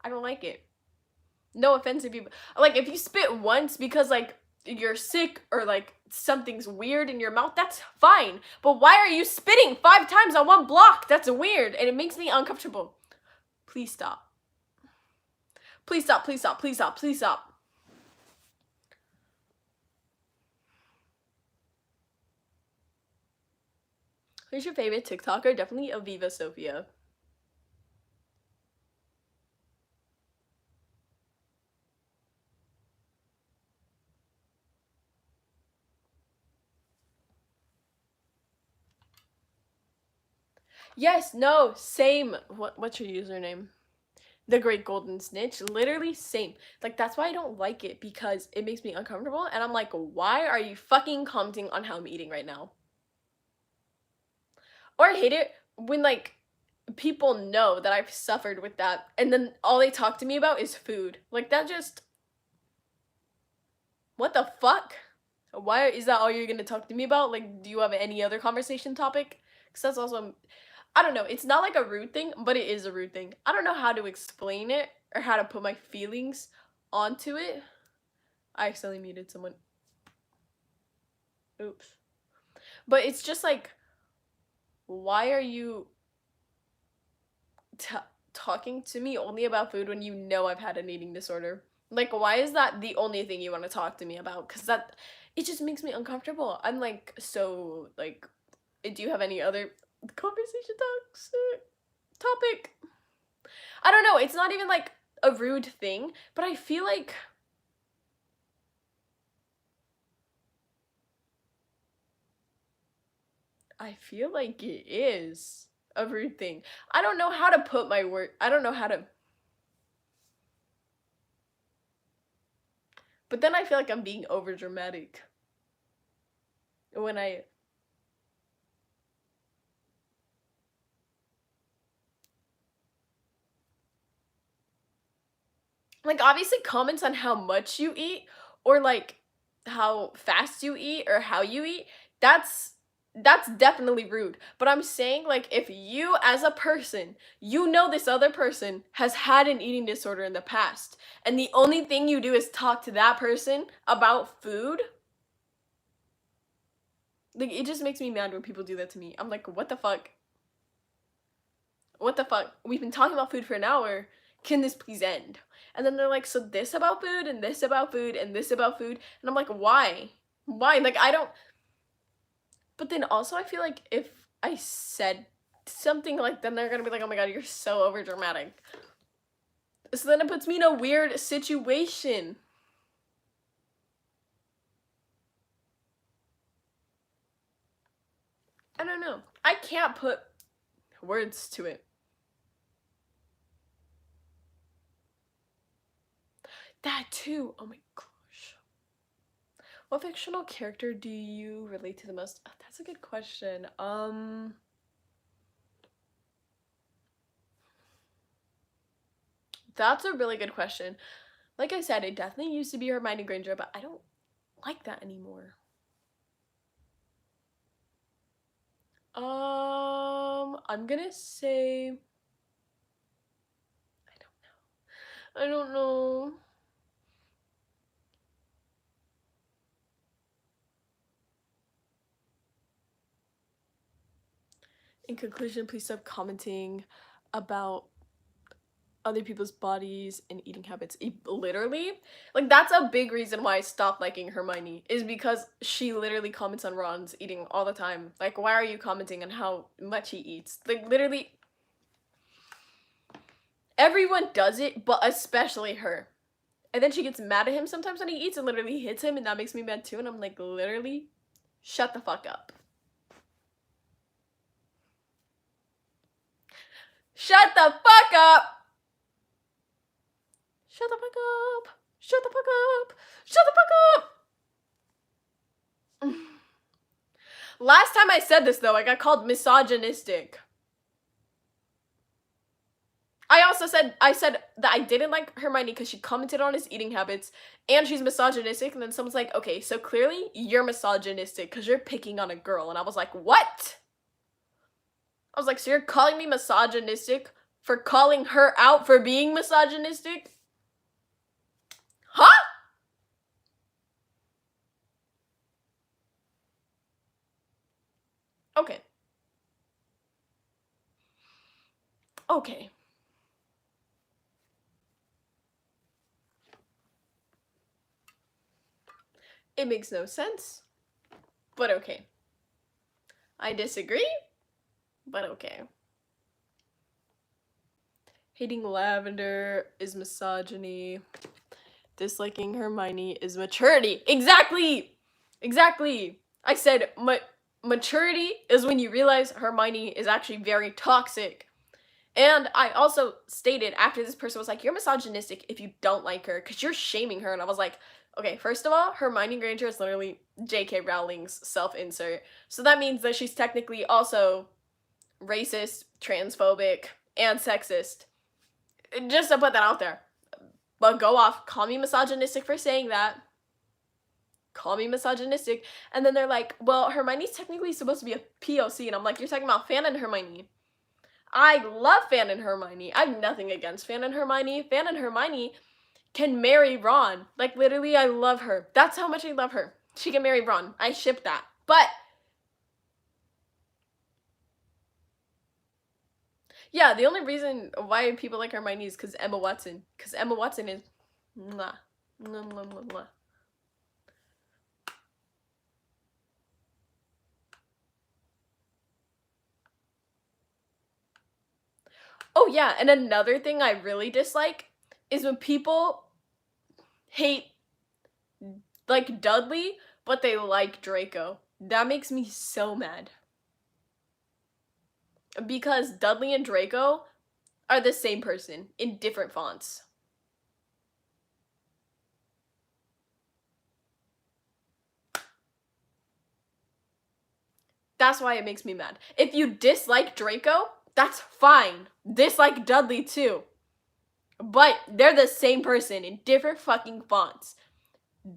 I don't like it. No offense if you like if you spit once because like you're sick or like something's weird in your mouth, that's fine. But why are you spitting 5 times on one block? That's weird and it makes me uncomfortable. Please stop. Please stop, please stop, please stop, please stop. Who's your favorite TikToker? Definitely Aviva Sophia. Yes, no, same. What's your username? The Great Golden Snitch. Literally same. Like that's why I don't like it because it makes me uncomfortable and I'm like, why are you fucking commenting on how I'm eating right now? Or I hate it when like people know that I've suffered with that and then all they talk to me about is food. Like that just what the fuck? Why is that all you're gonna talk to me about? Like, do you have any other conversation topic? Because that's also, I don't know. It's not like a rude thing, but it is a rude thing. I don't know how to explain it or how to put my feelings onto it. I accidentally muted someone. Oops. But it's just like, why are you talking to me only about food when you know I've had an eating disorder? Like, why is that the only thing you want to talk to me about? Because that, it just makes me uncomfortable. I'm like, so, like, do you have any other conversation topic? I don't know. It's not even like a rude thing, but I feel like it is a rude thing. I don't know how to put my word. I don't know how to. But then I feel like I'm being over dramatic when I like obviously comments on how much you eat or like how fast you eat or how you eat, that's definitely rude. But I'm saying like if you as a person, you know this other person has had an eating disorder in the past and the only thing you do is talk to that person about food, like it just makes me mad when people do that to me. I'm like, what the fuck? What the fuck? We've been talking about food for an hour. Can this please end? And then they're like, so this about food and this about food and this about food. And I'm like, why? Why? Like, I don't. But then also, I feel like if I said something like, then they're gonna be like, oh my god, you're so over dramatic. So then it puts me in a weird situation. I don't know. I can't put words to it. That too. Oh my gosh. What fictional character do you relate to the most? Oh, that's a good question. That's a really good question. Like I said, it definitely used to be Hermione Granger, but I don't like that anymore. I'm gonna say I don't know. In conclusion, please stop commenting about other people's bodies and eating habits. Literally, like that's a big reason why I stopped liking Hermione is because she literally comments on Ron's eating all the time. Like, why are you commenting on how much he eats? Like, literally, everyone does it, but especially her. And then she gets mad at him sometimes when he eats and literally hits him, and that makes me mad too. And I'm like, literally, shut the fuck up. Shut the fuck up! Shut the fuck up. Shut the fuck up. Shut the fuck up. Last time I said this, though, I got called misogynistic. I said that I didn't like Hermione because she commented on his eating habits and she's misogynistic. And then someone's like, okay, so clearly you're misogynistic because you're picking on a girl. And I was like, what? I was like, so you're calling me misogynistic for calling her out for being misogynistic? Huh? Okay. Okay. It makes no sense, but okay. I disagree, but okay. Hating Lavender is misogyny. Disliking Hermione is maturity. Exactly! Exactly! I said maturity is when you realize Hermione is actually very toxic. And I also stated after this person was like, you're misogynistic if you don't like her because you're shaming her. And I was like, okay, first of all, Hermione Granger is literally J.K. Rowling's self-insert. So that means that she's technically also racist, transphobic, and sexist. Just to put that out there. But go off. Call me misogynistic for saying that. Call me misogynistic. And then they're like, well, Hermione's technically supposed to be a POC. And I'm like, you're talking about Fan and Hermione. I love Fan and Hermione. I have nothing against Fan and Hermione. Fan and Hermione can marry Ron. Like, literally, I love her. That's how much I love her. She can marry Ron. I ship that. But yeah, the only reason why people like Hermione is because Emma Watson. Because Emma Watson is mwah, mwah, mwah, mwah, mwah. Oh yeah, and another thing I really dislike is when people hate like Dudley, but they like Draco. That makes me so mad. Because Dudley and Draco are the same person in different fonts. That's why it makes me mad. If you dislike Draco, that's fine. Dislike Dudley too. But they're the same person in different fucking fonts.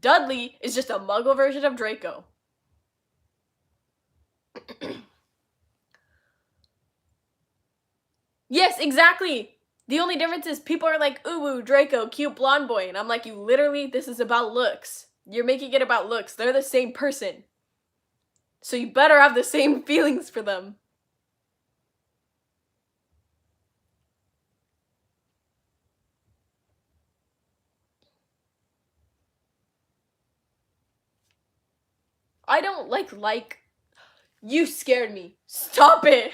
Dudley is just a muggle version of Draco. Yes, exactly. The only difference is people are like, ooh, Draco, cute blonde boy. And I'm like, you literally, this is about looks. You're making it about looks. They're the same person. So you better have the same feelings for them. I don't like, you scared me. Stop it.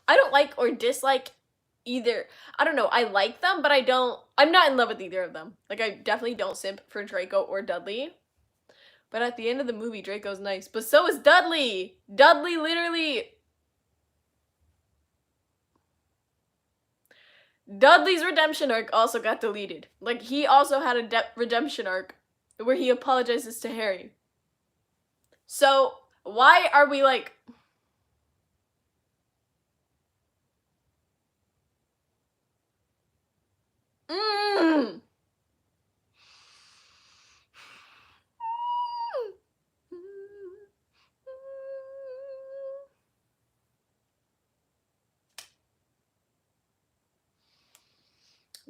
I don't like or dislike either. I don't know. I like them, but I'm not in love with either of them. Like, I definitely don't simp for Draco or Dudley. But at the end of the movie, Draco's nice. But so is Dudley. Dudley literally... Dudley's redemption arc also got deleted. Like, he also had a redemption arc where he apologizes to Harry. So, why are we like...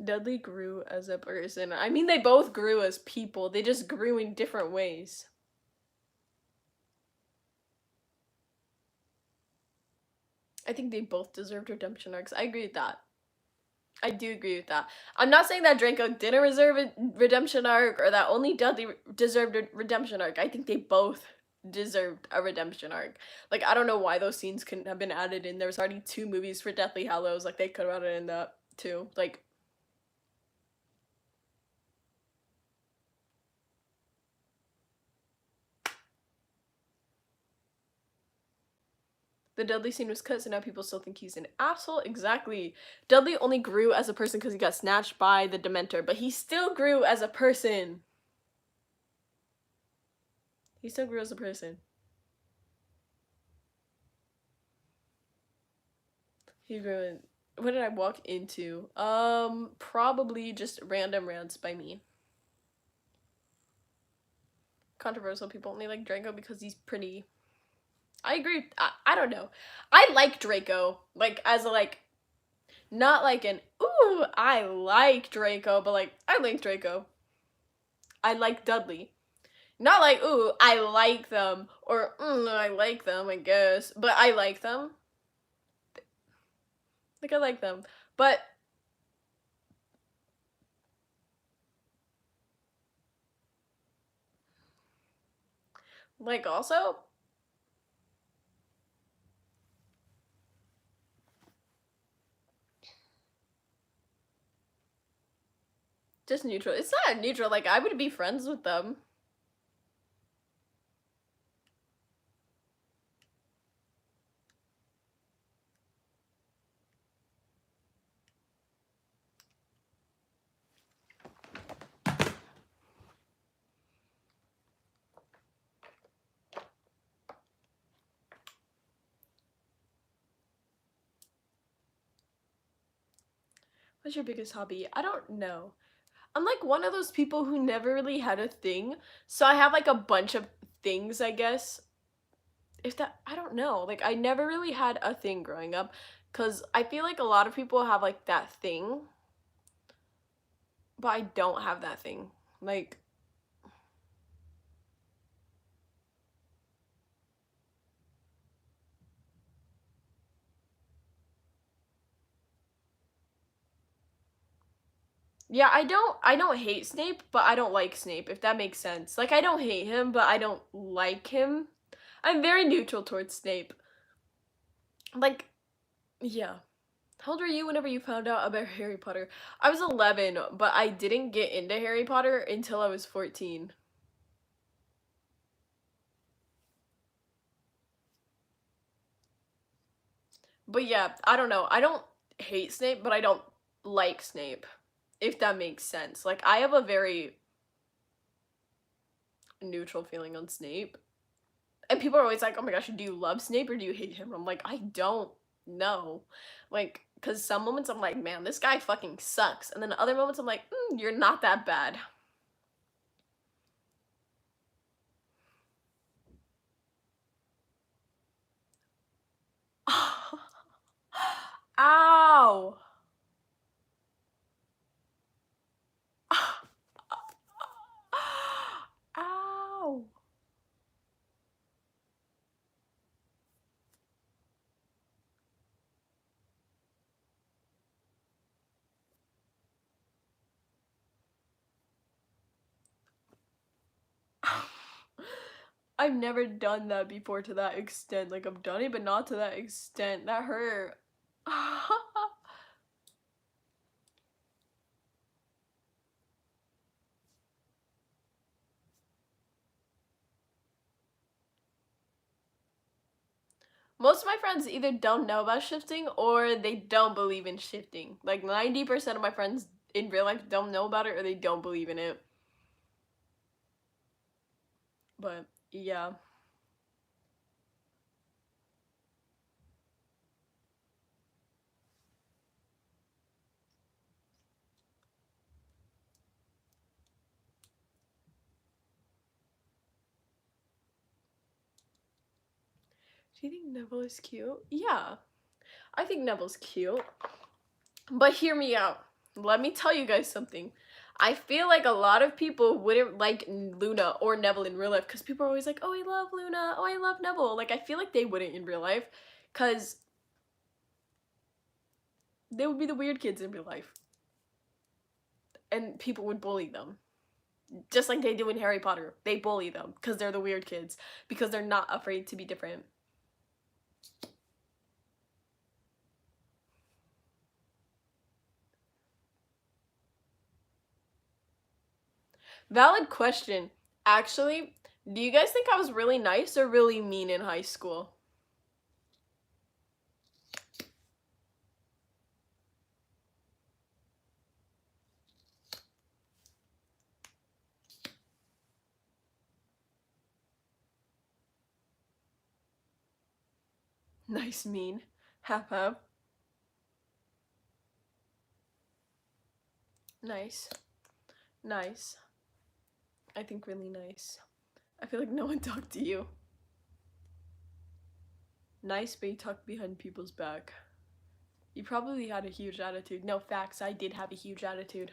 Dudley grew as a person. I mean, they both grew as people. They just grew in different ways. I think they both deserved redemption arcs. I agree with that. I do agree with that. I'm not saying that Draco didn't deserve a redemption arc or that only Dudley deserved a redemption arc. I think they both deserved a redemption arc. Like, I don't know why those scenes couldn't have been added in. There's already 2 movies for Deathly Hallows. Like, they could have added in that too. Like, The Dudley scene was cut, so now people still think he's an asshole. Exactly. Dudley only grew as a person because he got snatched by the Dementor, but he still grew as a person. He still grew as a person. He grew in. What did I walk into? Probably just random rants by me. Controversial people only like Draco because he's pretty. I agree. I don't know. I like Draco. Like, as a, like, not like an, ooh, I like Draco, but like, I like Draco. I like Dudley. Not like, ooh, I like them, or, I like them, I guess. But I like them. Like, I like them. But, like, also, just neutral. It's not neutral. Like, I would be friends with them. What's your biggest hobby? I don't know. I'm like one of those people who never really had a thing. So I have like a bunch of things, I guess. If that, I don't know. Like, I never really had a thing growing up, cuz I feel like a lot of people have like that thing, but I don't have that thing. Like, yeah, I don't hate Snape, but I don't like Snape, if that makes sense. Like, I don't hate him, but I don't like him. I'm very neutral towards Snape. Like, yeah. How old were you whenever you found out about Harry Potter? I was 11, but I didn't get into Harry Potter until I was 14. But yeah, I don't know. I don't hate Snape, but I don't like Snape, if that makes sense. Like, I have a very neutral feeling on Snape. And people are always like, oh my gosh, do you love Snape or do you hate him? I'm like, I don't know. Like, because some moments I'm like, man, this guy fucking sucks. And then other moments I'm like, you're not that bad. Ow. Ow. I've never done that before to that extent. Like, I've done it, but not to that extent. That hurt. Most of my friends either don't know about shifting or they don't believe in shifting. Like, 90% of my friends in real life don't know about it or they don't believe in it. But, yeah. Do you think Neville is cute? Yeah. I think Neville's cute. But hear me out. Let me tell you guys something. I feel like a lot of people wouldn't like Luna or Neville in real life because people are always like, oh, I love Luna. Oh, I love Neville. Like, I feel like they wouldn't in real life because they would be the weird kids in real life. And people would bully them. Just like they do in Harry Potter. They bully them because they're the weird kids because they're not afraid to be different. Valid question. Actually, do you guys think I was really nice or really mean in high school? Nice, mean. Half half. Nice. Nice. I think really nice. I feel like no one talked to you. Nice, but you talked behind people's back. You probably had a huge attitude. No, facts, I did have a huge attitude.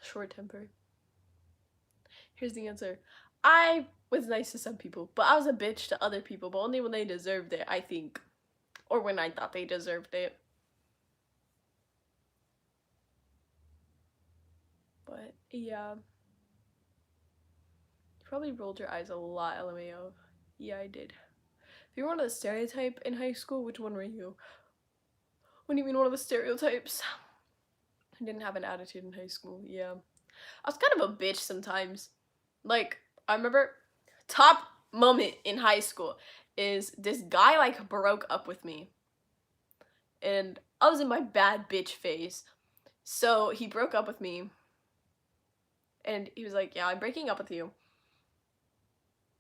Short temper. Here's the answer. I was nice to some people, but I was a bitch to other people, but only when they deserved it, I think. Or when I thought they deserved it. But, yeah. You probably rolled your eyes a lot, LMAO. Yeah, I did. If you were one of the stereotype in high school, which one were you? What do you mean one of the stereotypes? I didn't have an attitude in high school, yeah. I was kind of a bitch sometimes. Like, I remember top moment in high school is this guy like broke up with me. And I was in my bad bitch phase. So he broke up with me. And he was like, yeah, I'm breaking up with you.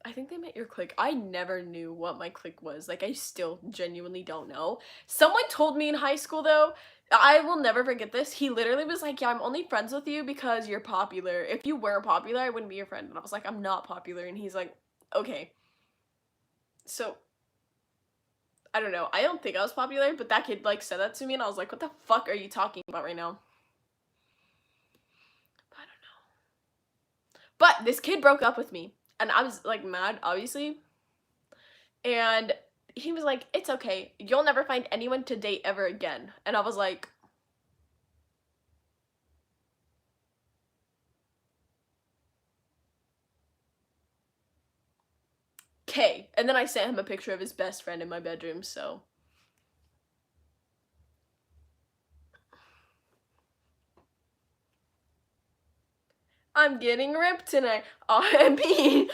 I think they meant your clique. I never knew what my clique was. Like, I still genuinely don't know. Someone told me in high school, though, I will never forget this. He literally was like, yeah, I'm only friends with you because you're popular. If you weren't popular, I wouldn't be your friend. And I was like, I'm not popular. And he's like, okay. So, I don't know. I don't think I was popular, but that kid, like, said that to me, and I was like, what the fuck are you talking about right now? I don't know. But this kid broke up with me, and I was, like, mad, obviously. And he was like, it's okay. You'll never find anyone to date ever again. And I was like, okay. And then I sent him a picture of his best friend in my bedroom, so. I'm getting ripped tonight. R&B.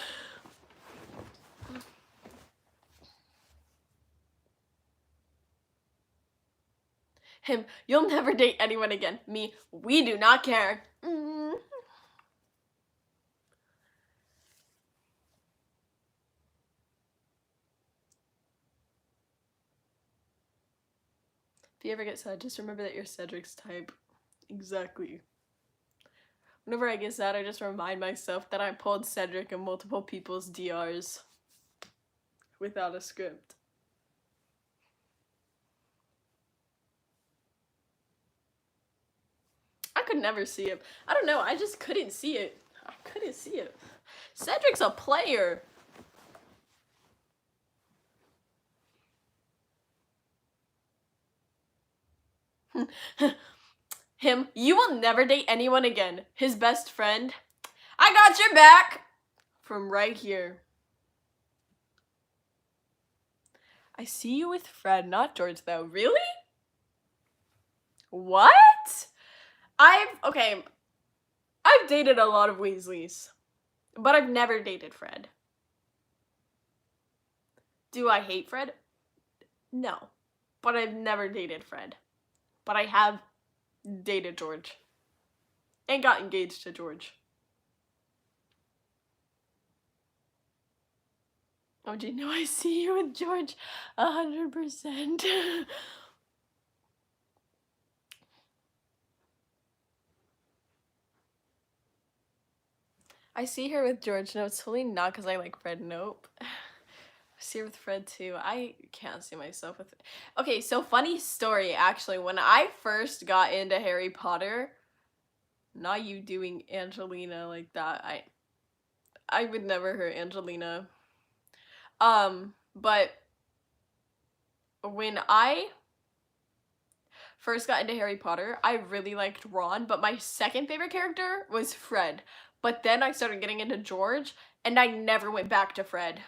Him, you'll never date anyone again. Me, we do not care. If you ever get sad, just remember that you're Cedric's type. Exactly. Whenever I get sad, I just remind myself that I pulled Cedric in multiple people's DRs without a script. I could never see it. I don't know, I just couldn't see it. I couldn't see it. Cedric's a player. Him, you will never date anyone again. His best friend, I got your back. From right here. I see you with Fred, not George though. Really? What? Okay, I've dated a lot of Weasleys, but I've never dated Fred. Do I hate Fred? No, but I've never dated Fred. But I have dated George and got engaged to George. Oh, do you know I see you with George 100%. I see her with George. No, it's totally not because I like Fred. Nope. I see her with Fred too. I can't see myself with. Okay, so funny story actually. When I first got into Harry Potter, not you doing Angelina like that. I would never hurt Angelina. But when I first got into Harry Potter, I really liked Ron, but my second favorite character was Fred. But then I started getting into George, and I never went back to Fred.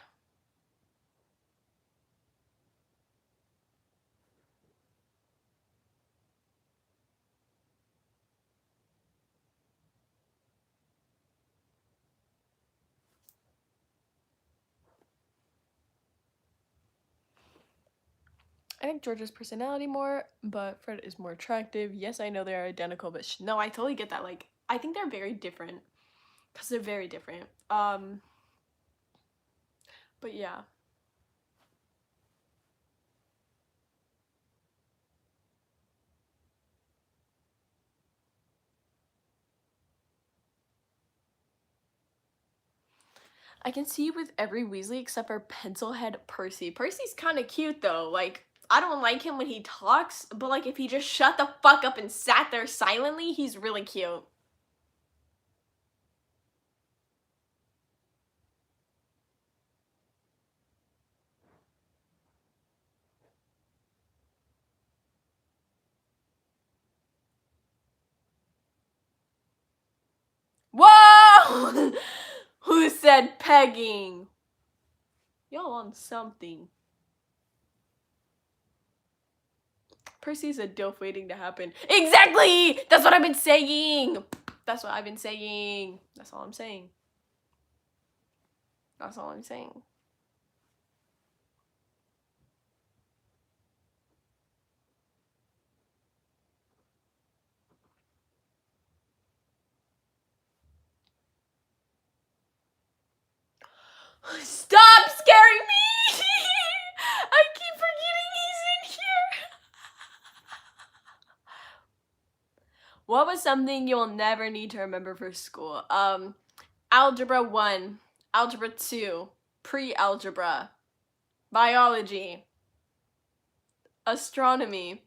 I think George's personality more, but Fred is more attractive. Yes, I know they're identical, but no, I totally get that. Like, I think they're very different because they're very different. But yeah. I can see with every Weasley except for Pencilhead Percy. Percy's kind of cute though. Like, I don't like him when he talks, but like if he just shut the fuck up and sat there silently, he's really cute. Whoa! Who said pegging? Y'all on something. Percy's a dilf waiting to happen. Exactly! That's what I've been saying! That's what I've been saying. That's all I'm saying. That's all I'm saying. Stop scaring me! I keep forgetting he's in here. What was something you'll never need to remember for school? Algebra 1, Algebra 2, pre-algebra, biology, astronomy,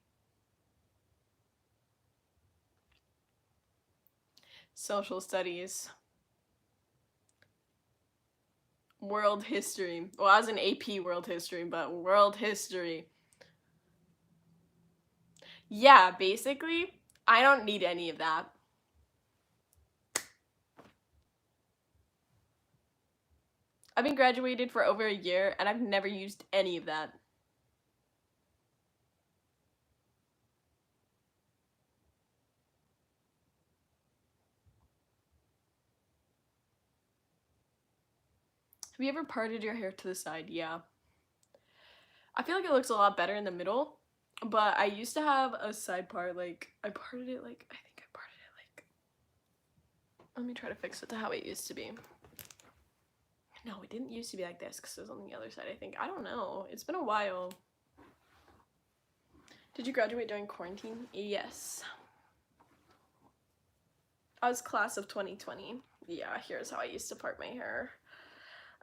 social studies, world history. Well, I was in AP world history, but world history. Yeah, basically, I don't need any of that. I've been graduated for over a year, and I've never used any of that. Have you ever parted your hair to the side? Yeah. I feel like it looks a lot better in the middle, but I used to have a side part, like, I parted it, like, I think I parted it, like, let me try to fix it to how it used to be. No, it didn't used to be like this, because it was on the other side, I think. I don't know. It's been a while. Did you graduate during quarantine? Yes. I was class of 2020. Yeah, here's how I used to part my hair.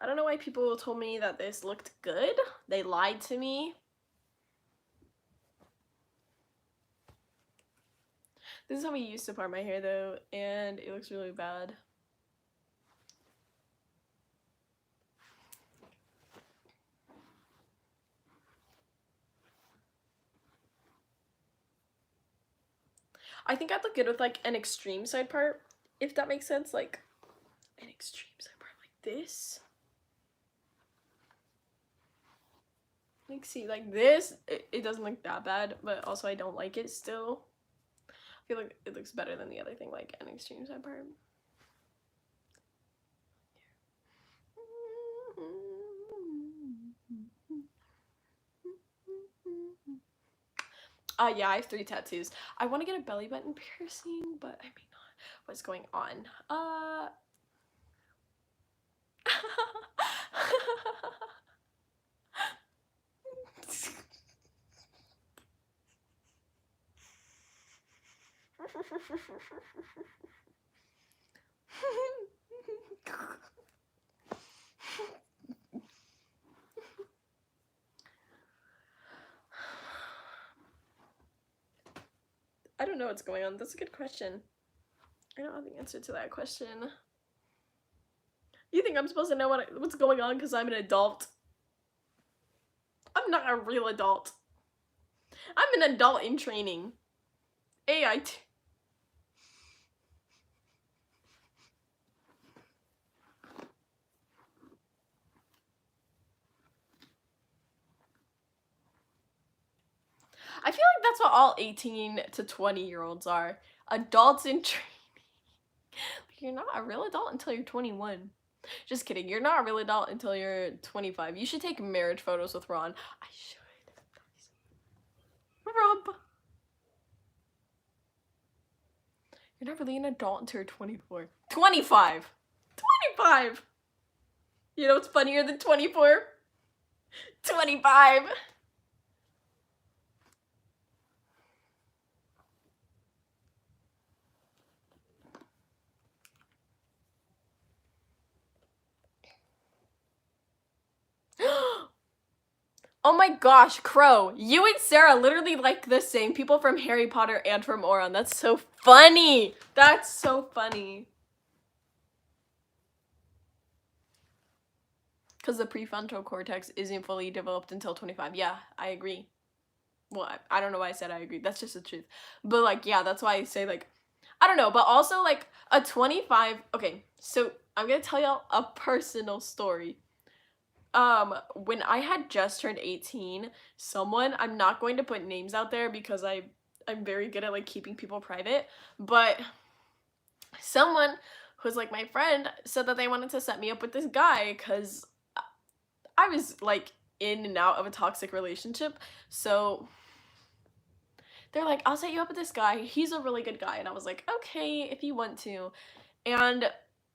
I don't know why people told me that this looked good. They lied to me. This is how I used to part my hair though, and it looks really bad. I think I'd look good with like an extreme side part, if that makes sense. Like an extreme side part like this. Like, see, like this, it doesn't look that bad, but also I don't like it still. I feel like it looks better than the other thing, like an extreme side part. Yeah, I have 3 tattoos. I want to get a belly button piercing, but I may not. What's going on? I don't know what's going on. That's a good question. I don't have the answer to that question. You think I'm supposed to know what's going on because I'm an adult? I'm not a real adult. I'm an adult in training. I feel like that's what all 18 to 20-year-olds are. Adults in training. You're not a real adult until you're 21. Just kidding. You're not a real adult until you're 25. You should take marriage photos with Ron. I should. Rob. You're not really an adult until you're 24. 25. 25. You know what's funnier than 24? 25. Oh my gosh, Crow. You and Sarah literally like the same people from Harry Potter and from Oron. That's so funny. That's so funny. Because the prefrontal cortex isn't fully developed until 25. Yeah, I agree. Well, I don't know why I said I agree. That's just the truth. But like, yeah, that's why I say like, I don't know. But also like a 25. Okay, so I'm going to tell y'all a personal story. When I had just turned 18, someone, I'm not going to put names out there because I'm very good at like keeping people private, but someone who's like my friend said that they wanted to set me up with this guy because I was like in and out of a toxic relationship. So they're like, I'll set you up with this guy. He's a really good guy. And I was like, okay, if you want to. And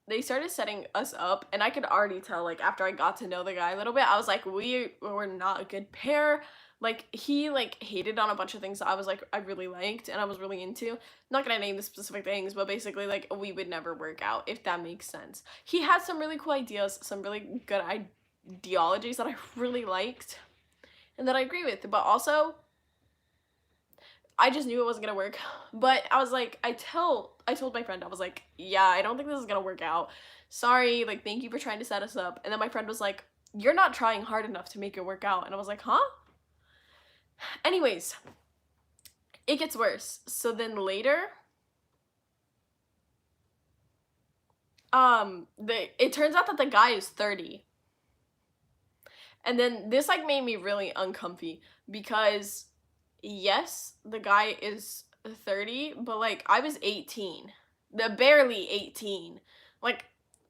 they started setting us up, and I could already tell, like, after I got to know the guy a little bit, I was like, we were not a good pair. Like, he, like, hated on a bunch of things that I was, like, I really liked and I was really into. I'm not gonna name the specific things, but basically, like, we would never work out, if that makes sense. He had some really cool ideas, some really good ideologies that I really liked and that I agree with, but also I just knew it wasn't gonna work. But I was like, I told my friend, I was like, yeah, I don't think this is gonna work out. Sorry, like, thank you for trying to set us up. And then my friend was like, you're not trying hard enough to make it work out. And I was like, huh? Anyways, it gets worse. So then later, it turns out that the guy is 30. And then this like made me really uncomfy because yes, the guy is 30, but like I was 18. The barely 18. Like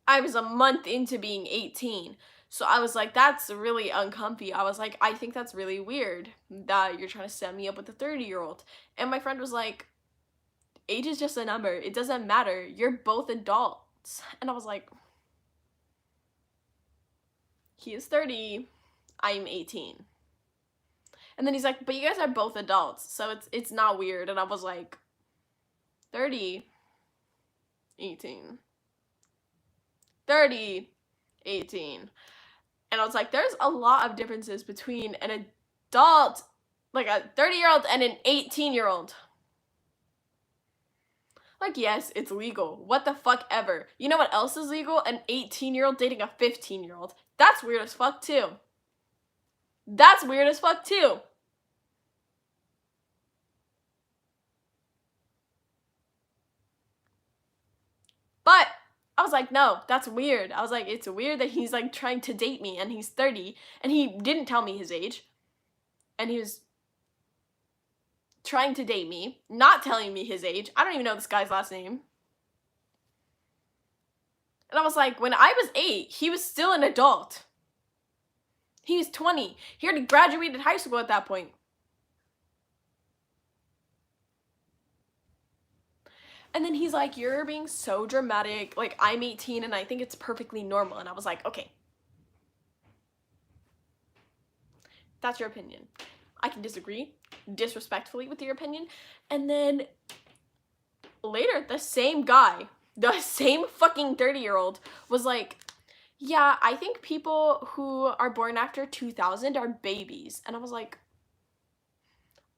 I was a month into being 18. So I was like, that's really uncomfy. I was like, I think that's really weird that you're trying to set me up with a 30-year-old. And my friend was like, age is just a number. It doesn't matter. You're both adults. And I was like, he is 30. I'm 18. And then he's like, but you guys are both adults, so it's not weird. And I was like, 30, 18. 30, 18. And I was like, there's a lot of differences between an adult, like a 30-year-old and an 18-year-old. Like, yes, it's legal. What the fuck ever. You know what else is legal? An 18-year-old dating a 15-year-old. That's weird as fuck, too. That's weird as fuck, too. But I was like, no, that's weird. I was like, it's weird that he's like trying to date me and he's 30 and he didn't tell me his age. And he was trying to date me, not telling me his age. I don't even know this guy's last name. And I was like, when I was 8, he was still an adult. He was 20. He already graduated high school at that point. And then he's like, you're being so dramatic. Like, I'm 18 and I think it's perfectly normal. And I was like, okay. That's your opinion. I can disagree disrespectfully with your opinion. And then later, the same guy, the same fucking 30-year-old was like, yeah, I think people who are born after 2000 are babies. And I was like,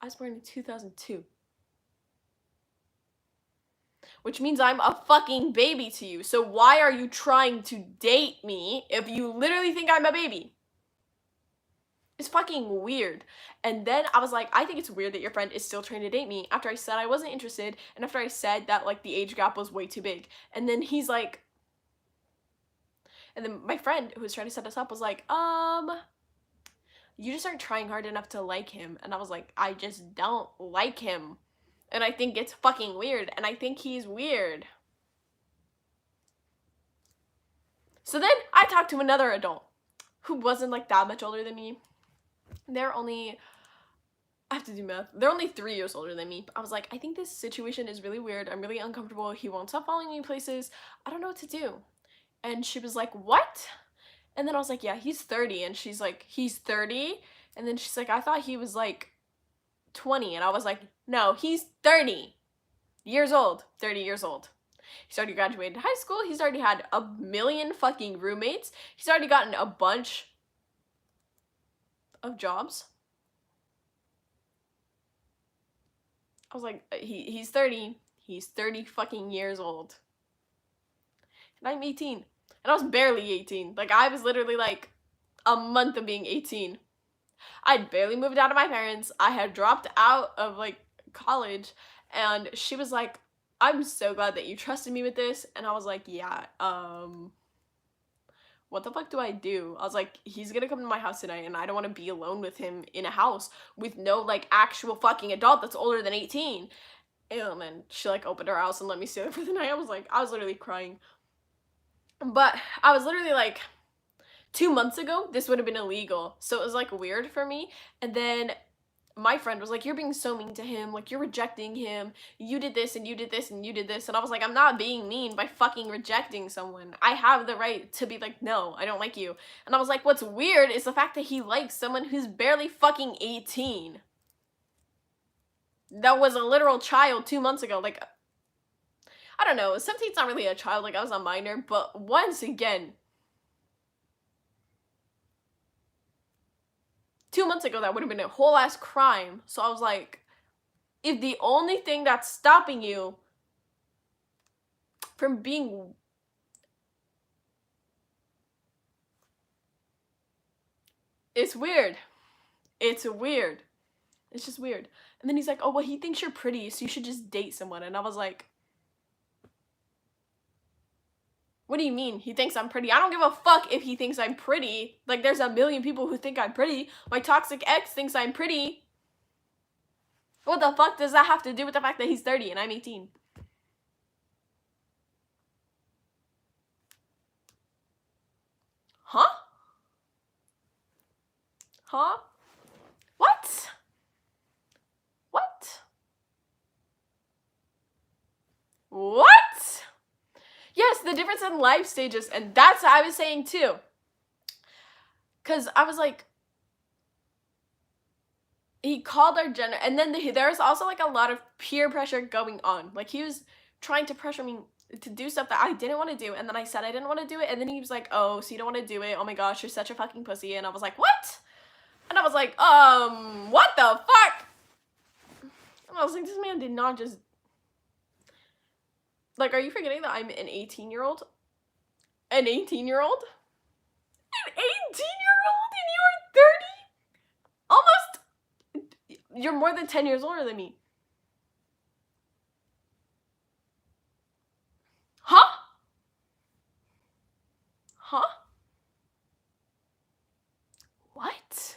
I was born in 2002. Which means I'm a fucking baby to you. So why are you trying to date me if you literally think I'm a baby? It's fucking weird. And then I was like, I think it's weird that your friend is still trying to date me after I said I wasn't interested and after I said that like the age gap was way too big. And then he's like, and then my friend who was trying to set us up was like, you just aren't trying hard enough to like him. And I was like, I just don't like him. And I think it's fucking weird. And I think he's weird. So then I talked to another adult who wasn't like that much older than me. They're only I have to do math. They're only 3 years older than me. I was like, I think this situation is really weird. I'm really uncomfortable. He won't stop following me places. I don't know what to do. And she was like, what? And then I was like, yeah, he's 30. And she's like, he's 30? And then she's like, I thought he was like 20. And I was like, no, he's 30 years old. 30 years old. He's already graduated high school. He's already had a million fucking roommates. He's already gotten a bunch of jobs. I was like, he's 30. He's 30 fucking years old. And I'm 18. And I was barely 18. Like, I was literally like a month of being 18. I'd barely moved out of my parents. I had dropped out of like college. And she was like, I'm so glad that you trusted me with this. And I was like, yeah, what the fuck do I do? I was like, he's gonna come to my house tonight and I don't want to be alone with him in a house with no like actual fucking adult that's older than 18. And then she like opened her house and let me stay there for the night. I was literally crying. But I was literally like, 2 months ago, this would have been illegal. So it was like weird for me. And then my friend was like, you're being so mean to him. Like, you're rejecting him. You did this and you did this and you did this. And I was like, I'm not being mean by fucking rejecting someone. I have the right to be like, no, I don't like you. And I was like, what's weird is the fact that he likes someone who's barely fucking 18. That was a literal child 2 months ago. Like, I don't know. 17's not really a child. Like, I was a minor. But once again, 2 months ago, that would have been a whole ass crime. So I was like, if the only thing that's stopping you from being it's weird. It's weird. It's just weird. And then he's like, oh, well, he thinks you're pretty, so you should just date someone. And I was like, what do you mean? He thinks I'm pretty? I don't give a fuck if he thinks I'm pretty. Like, there's a million people who think I'm pretty. My toxic ex thinks I'm pretty. What the fuck does that have to do with the fact that he's 30 and I'm 18? Huh? Huh? What? What? What? Yes, the difference in life stages, and that's what I was saying too. Because I was like, he called our gender, and then there was also like a lot of peer pressure going on. Like, he was trying to pressure me to do stuff that I didn't want to do, and then I said I didn't want to do it, and then he was like, oh, so you don't want to do it? Oh my gosh, you're such a fucking pussy. And I was like, what? And I was like, what the fuck? And I was like, this man did not just... Like, are you forgetting that I'm an 18-year-old? An 18-year-old? An 18-year-old and you are 30? Almost. You're more than 10 years older than me. Huh? Huh? What?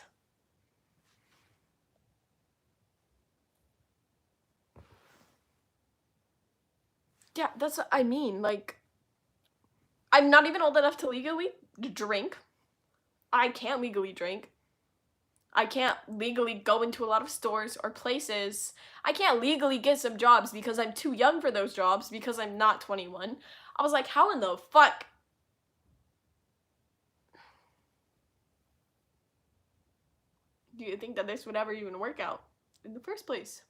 Yeah, that's what I mean. Like, I'm not even old enough to legally drink. I can't legally drink. I can't legally go into a lot of stores or places. I can't legally get some jobs because I'm too young for those jobs because I'm not 21. I was like, how in the fuck? Do you think that this would ever even work out in the first place?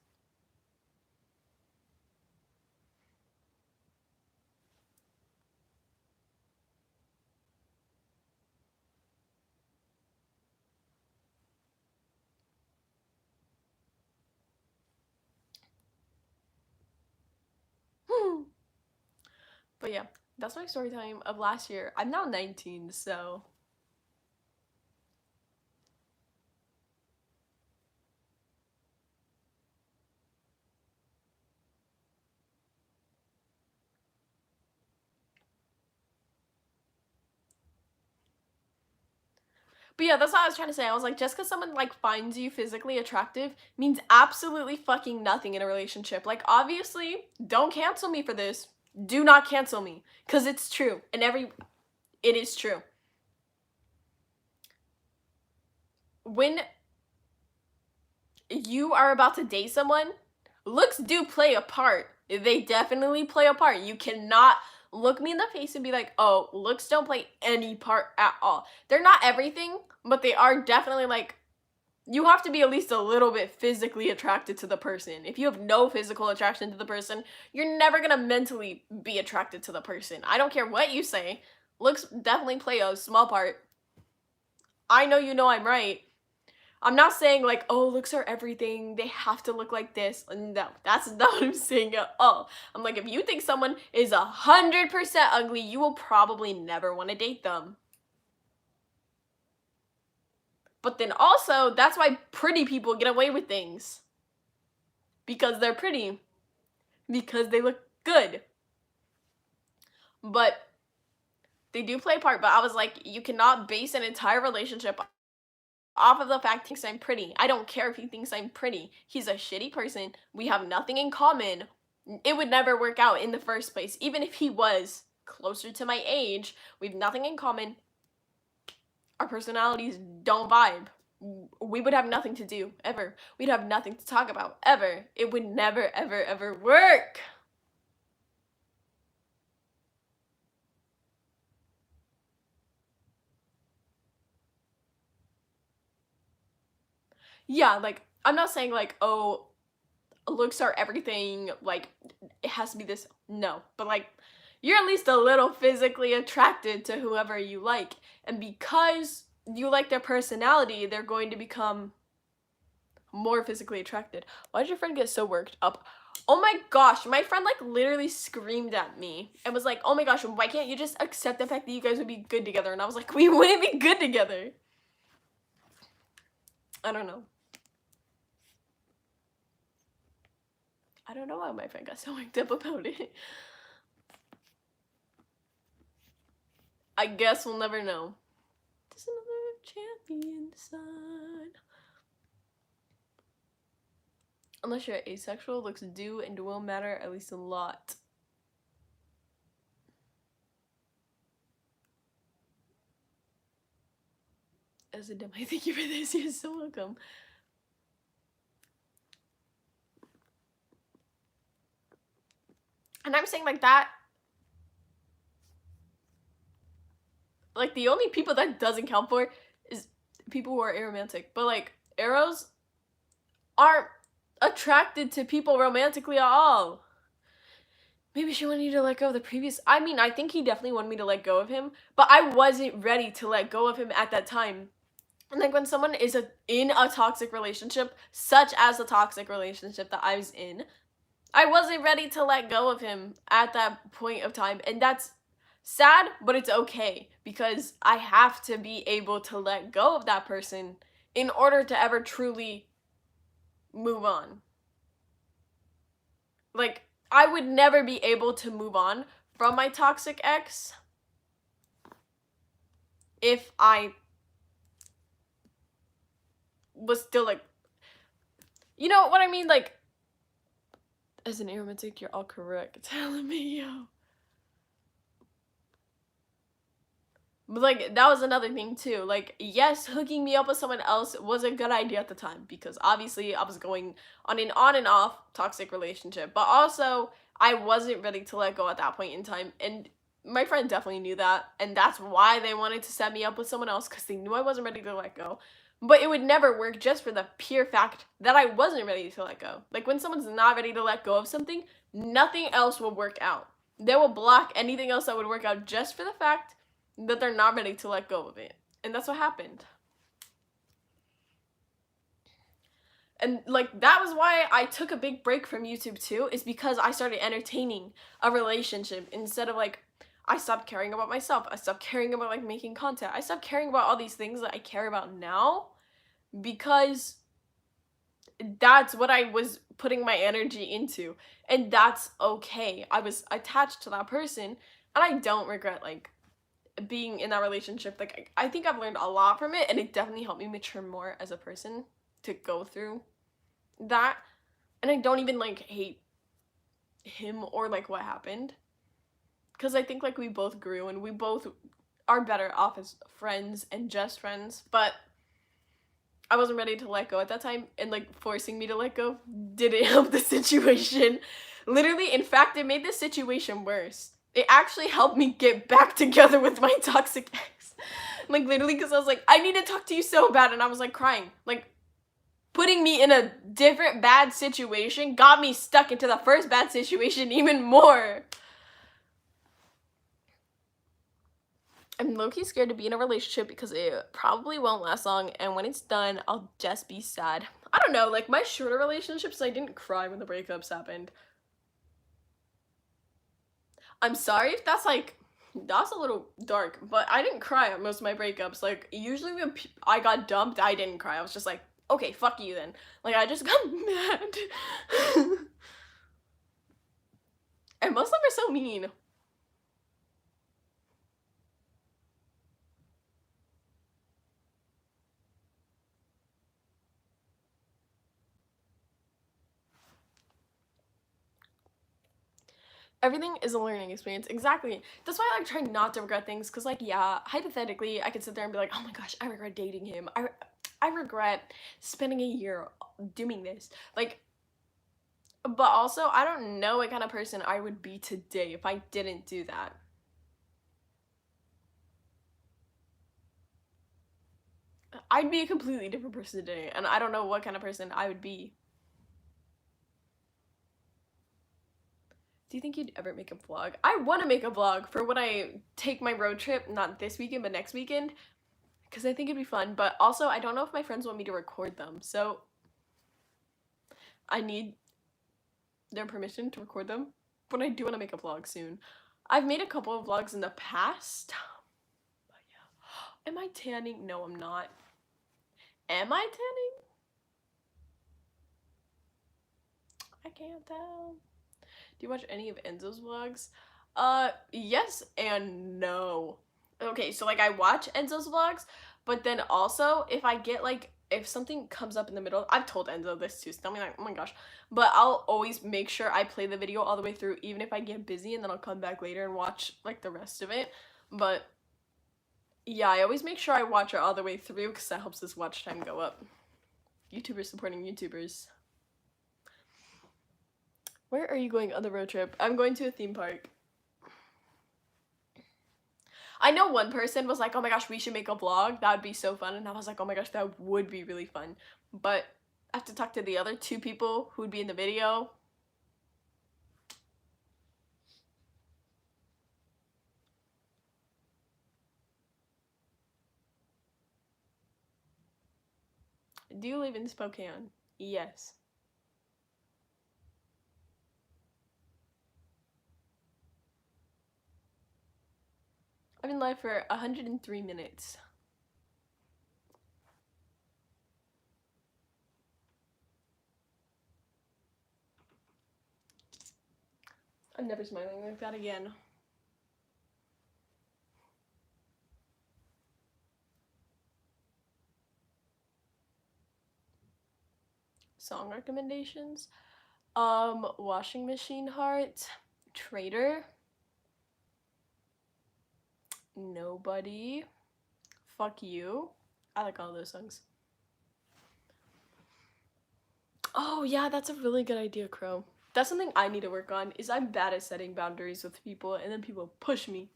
But yeah, that's my story time of last year. I'm now 19, so... But yeah, that's what I was trying to say. I was like, just because someone like finds you physically attractive means absolutely fucking nothing in a relationship. Like, obviously, don't cancel me for this. Do not cancel me. Because it's true. And it is true. you are about to date someone, looks do play a part. They definitely play a part. You cannot look me in the face and be like, oh, looks don't play any part at all. They're not everything, but they are definitely like, you have to be at least a little bit physically attracted to the person. If you have no physical attraction to the person, you're never gonna mentally be attracted to the person. I don't care what you say. Looks definitely play a small part. I know you know I'm right. I'm not saying like, oh, looks are everything. They have to look like this. No, that's not what I'm saying at all. I'm like, if you think someone is 100% ugly, you will probably never want to date them. But then also, that's why pretty people get away with things. Because they're pretty. Because they look good. But they do play a part. But I was like, you cannot base an entire relationship off of the fact he thinks I'm pretty. I don't care if he thinks I'm pretty. He's a shitty person. We have nothing in common. It would never work out in the first place. Even if he was closer to my age, we have nothing in common. Our personalities don't vibe. We would have nothing to do, ever. We'd have nothing to talk about, ever. It would never, ever, ever work. Yeah, like, I'm not saying like, oh, looks are everything, like, it has to be this. No, but like, you're at least a little physically attracted to whoever you like. And because you like their personality, they're going to become more physically attracted. Why did your friend get so worked up? Oh my gosh, my friend like literally screamed at me and was like, oh my gosh, why can't you just accept the fact that you guys would be good together? And I was like, we wouldn't be good together. I don't know. I don't know why my friend got so worked up about it. I guess we'll never know. There's another champion son. Unless you're asexual, looks do and will matter at least a lot. As a dumb, I thank you for this. You're so welcome. And I'm saying like that. Like the only people that doesn't count for is people who are aromantic. But like arrows aren't attracted to people romantically at all. Maybe she wanted you to let go of the previous. I mean, I think he definitely wanted me to let go of him, but I wasn't ready to let go of him at that time. And like when someone is in a toxic relationship, such as the toxic relationship that I was in, I wasn't ready to let go of him at that point of time. And that's sad, but it's okay because I have to be able to let go of that person in order to ever truly move on. Like, I would never be able to move on from my toxic ex if I was still like, you know what I mean? Like, as an aromantic, you're all correct. Telling me, yo. But like, that was another thing too. Like, yes, hooking me up with someone else was a good idea at the time because obviously I was going on and off toxic relationship. But also, I wasn't ready to let go at that point in time. And my friend definitely knew that. And that's why they wanted to set me up with someone else because they knew I wasn't ready to let go. But it would never work just for the pure fact that I wasn't ready to let go. Like, when someone's not ready to let go of something, nothing else will work out. They will block anything else that would work out just for the fact that they're not ready to let go of it. And that's what happened. And like, that was why I took a big break from YouTube too, is because I started entertaining a relationship instead of like, I stopped caring about myself. I stopped caring about like making content. I stopped caring about all these things that I care about now because that's what I was putting my energy into. And that's okay. I was attached to that person and I don't regret like being in that relationship. Like, I think I've learned a lot from it and it definitely helped me mature more as a person to go through that. And I don't even like hate him or like what happened because I think like we both grew and we both are better off as friends and just friends. But I wasn't ready to let go at that time, and like forcing me to let go didn't help the situation. Literally, in fact, it made the situation worse. It actually helped me get back together with my toxic ex. Like literally, because I was like, I need to talk to you so bad, and I was like crying. Like putting me in a different bad situation got me stuck into the first bad situation even more. I'm low-key scared to be in a relationship because it probably won't last long, and when it's done, I'll just be sad. I don't know, like my shorter relationships, I didn't cry when the breakups happened. I'm sorry if that's like, that's a little dark, but I didn't cry at most of my breakups. Like usually when I got dumped, I didn't cry. I was just like, okay, fuck you then. Like I just got mad. And most of them are so mean. Everything is a learning experience. Exactly. That's why I like try not to regret things, because like yeah, hypothetically I could sit there and be like, oh my gosh, I regret dating him. I regret spending a year doing this. Like, but also I don't know what kind of person I would be today if I didn't do that. I'd be a completely different person today, and I don't know what kind of person I would be. Do you think you'd ever make a vlog? I want to make a vlog for when I take my road trip, not this weekend, but next weekend, because I think it'd be fun. But also, I don't know if my friends want me to record them, so I need their permission to record them. But I do want to make a vlog soon. I've made a couple of vlogs in the past. But yeah. Am I tanning? No, I'm not. Am I tanning? I can't tell. Do you watch any of Enzo's vlogs? Yes and no. Okay, so like I watch Enzo's vlogs, but then also if I get like, if something comes up in the middle, I've told Enzo this too, so tell me like, oh my gosh, but I'll always make sure I play the video all the way through, even if I get busy, and then I'll come back later and watch like the rest of it. But yeah, I always make sure I watch it all the way through because that helps this watch time go up. YouTubers supporting YouTubers. Where are you going on the road trip? I'm going to a theme park. I know one person was like, oh my gosh, we should make a vlog. That would be so fun. And I was like, oh my gosh, that would be really fun. But I have to talk to the other two people who would be in the video. Do you live in Spokane? Yes. I've been live for 103 minutes. I'm never smiling like that again. Song recommendations? Washing Machine Heart, Traitor, Nobody, Fuck You. I like all those songs. Oh yeah, that's a really good idea, Crow. That's something I need to work on, is I'm bad at setting boundaries with people and then people push me.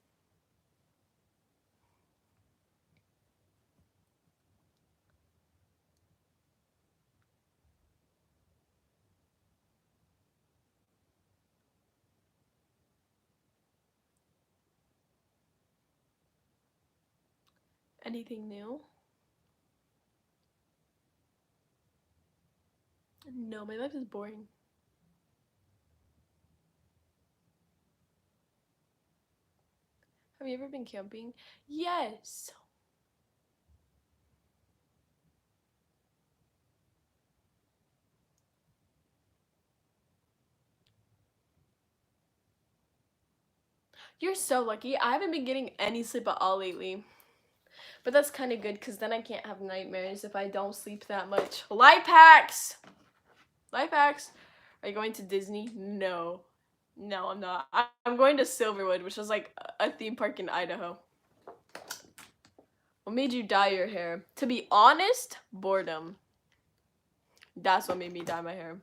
Anything new? No, my life is boring. Have you ever been camping? Yes. You're so lucky. I haven't been getting any sleep at all lately. But that's kind of good because then I can't have nightmares if I don't sleep that much. Life hacks! Life hacks. Are you going to Disney? No. No, I'm not. I'm going to Silverwood, which is like a theme park in Idaho. What made you dye your hair? To be honest, boredom. That's what made me dye my hair.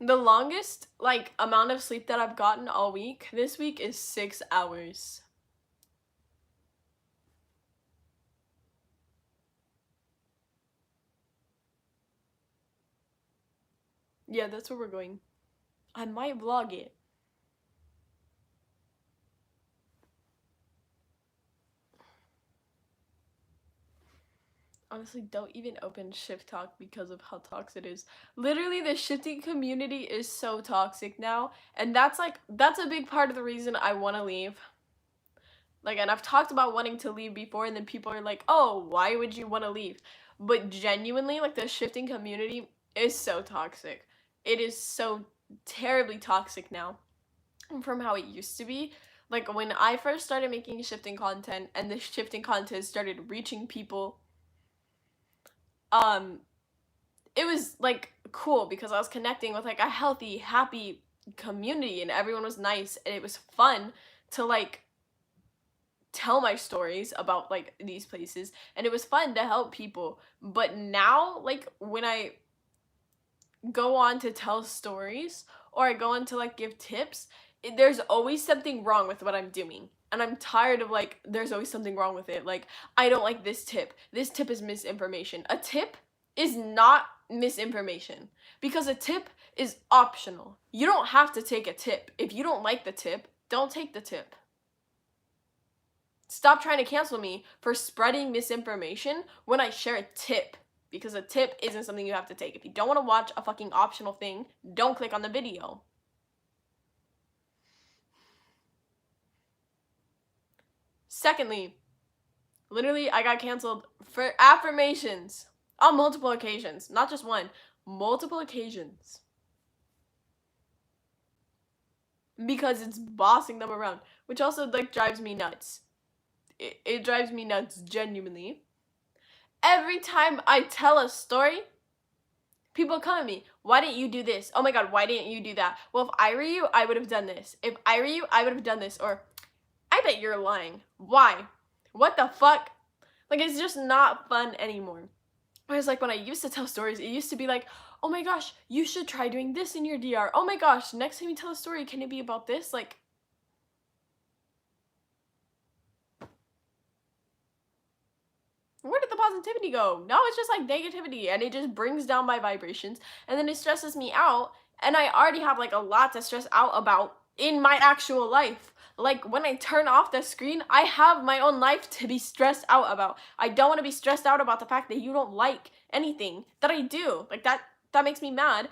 The longest, like, amount of sleep that I've gotten all week, this week, is 6 hours. Yeah, that's where we're going. I might vlog it. Honestly, don't even open Shift Talk because of how toxic it is. Literally, the shifting community is so toxic now, and that's a big part of the reason I want to leave. Like, and I've talked about wanting to leave before, and then people are like, oh, why would you want to leave? But genuinely, like, the shifting community is so toxic. It is so terribly toxic now from how it used to be. Like, when I first started making shifting content and the shifting content started reaching people, it was like cool because I was connecting with like a healthy, happy community, and everyone was nice, and it was fun to like tell my stories about like these places, and it was fun to help people. But now, like, when I go on to tell stories or I go on to like give tips, there's always something wrong with what I'm doing. And I'm tired of like, there's always something wrong with it. Like, I don't like this tip. This tip is misinformation. A tip is not misinformation because a tip is optional. You don't have to take a tip. If you don't like the tip, don't take the tip. Stop trying to cancel me for spreading misinformation when I share a tip, because a tip isn't something you have to take. If you don't want to watch a fucking optional thing, don't click on the video. Secondly, literally, I got canceled for affirmations on multiple occasions. Not just one, multiple occasions. Because it's bossing them around, which also like drives me nuts. It drives me nuts, genuinely. Every time I tell a story, people come at me. Why didn't you do this? Oh my god, why didn't you do that? Well, if I were you, I would have done this. If I were you, I would have done this. Or, I bet you're lying. Why? What the fuck? Like, it's just not fun anymore. Whereas, like, when I used to tell stories, it used to be like, oh my gosh, you should try doing this in your DR. Oh my gosh, next time you tell a story, can it be about this? Like, where did the positivity go? No, it's just like negativity, and it just brings down my vibrations, and then it stresses me out, and I already have like a lot to stress out about in my actual life. Like, when I turn off the screen, I have my own life to be stressed out about. I don't want to be stressed out about the fact that you don't like anything that I do. Like, that makes me mad.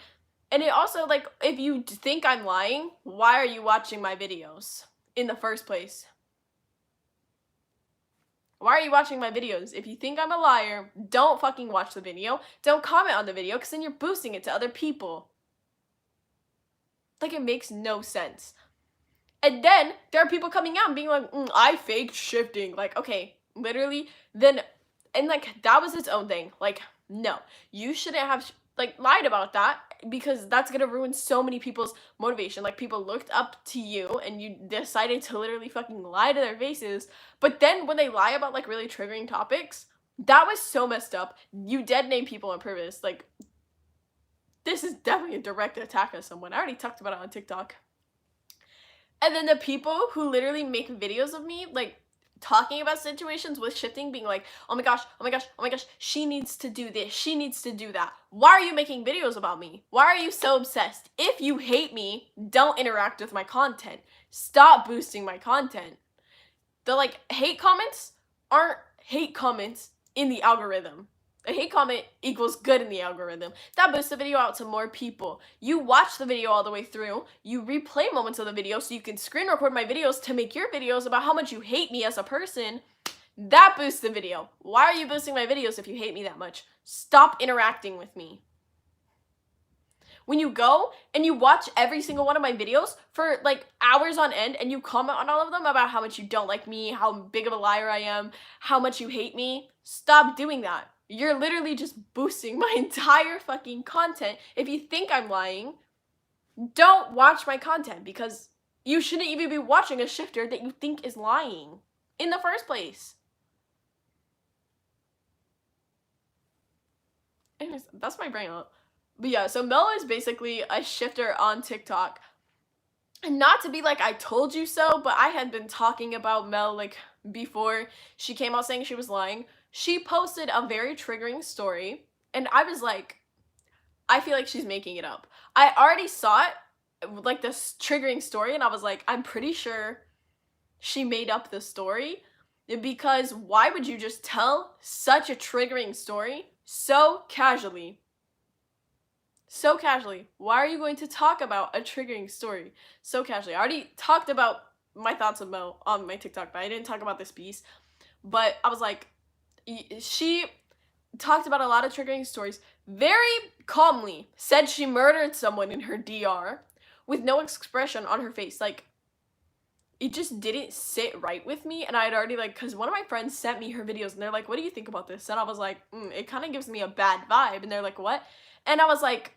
And it also, like, if you think I'm lying, why are you watching my videos in the first place? Why are you watching my videos? If you think I'm a liar, don't fucking watch the video. Don't comment on the video, because then you're boosting it to other people. Like, it makes no sense. And then there are people coming out and being like, I faked shifting. Like, okay, literally, then, and like, that was its own thing. Like, no, you shouldn't have like lied about that, because that's gonna ruin so many people's motivation. Like, people looked up to you and you decided to literally fucking lie to their faces. But then when they lie about like really triggering topics, that was so messed up. You dead name people on purpose. Like, this is definitely a direct attack on someone. I already talked about it on TikTok. And then the people who literally make videos of me, like, talking about situations with shifting, being like, oh my gosh, oh my gosh, oh my gosh, she needs to do this, she needs to do that. Why are you making videos about me? Why are you so obsessed? If you hate me, don't interact with my content. Stop boosting my content. The, like, hate comments aren't hate comments in the algorithm. A hate comment equals good in the algorithm. That boosts the video out to more people. You watch the video all the way through. You replay moments of the video so you can screen record my videos to make your videos about how much you hate me as a person. That boosts the video. Why are you boosting my videos if you hate me that much? Stop interacting with me. when you go and you watch every single one of my videos for like hours on end and you comment on all of them about how much you don't like me, how big of a liar I am, how much you hate me. Stop doing that. You're literally just boosting my entire fucking content. If you think I'm lying, don't watch my content, because you shouldn't even be watching a shifter that you think is lying in the first place. Anyways, that's my brain up. But yeah, so Mel is basically a shifter on TikTok. And not to be like I told you so, but I had been talking about Mel like before she came out saying she was lying. She posted a very triggering story, and I was like, I feel like she's making it up. I already saw it, like this triggering story, and I was like, I'm pretty sure she made up the story, because why would you just tell such a triggering story so casually? So casually. Why are you going to talk about a triggering story so casually? I already talked about my thoughts of Mel on my TikTok, but I didn't talk about this piece. But I was like, she talked about a lot of triggering stories very calmly, said she murdered someone in her DR with no expression on her face. Like, it just didn't sit right with me. And I had already, like, because one of my friends sent me her videos and they're like, what do you think about this? And I was like, it kind of gives me a bad vibe. And they're like, what? And I was like,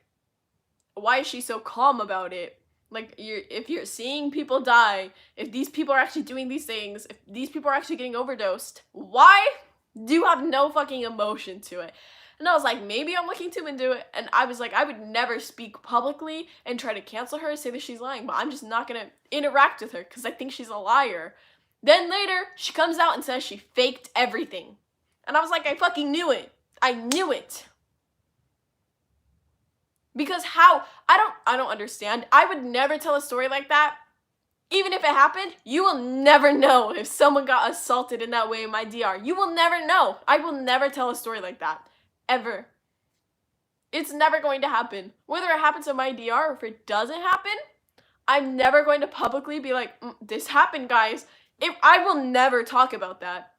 why is she so calm about it? Like, if you're seeing people die, if these people are actually doing these things, if these people are actually getting overdosed, why do you have no fucking emotion to it? And I was like, maybe I'm looking too into it. And I was like, I would never speak publicly and try to cancel her, say that she's lying, but I'm just not gonna interact with her because I think she's a liar. Then later, she comes out and says she faked everything. And I was like, I fucking knew it. I knew it. Because how? I don't understand. I would never tell a story like that. Even if it happened, you will never know if someone got assaulted in that way in my DR. You will never know. I will never tell a story like that. Ever. It's never going to happen. Whether it happens in my DR or if it doesn't happen, I'm never going to publicly be like, this happened, guys. I will never talk about that.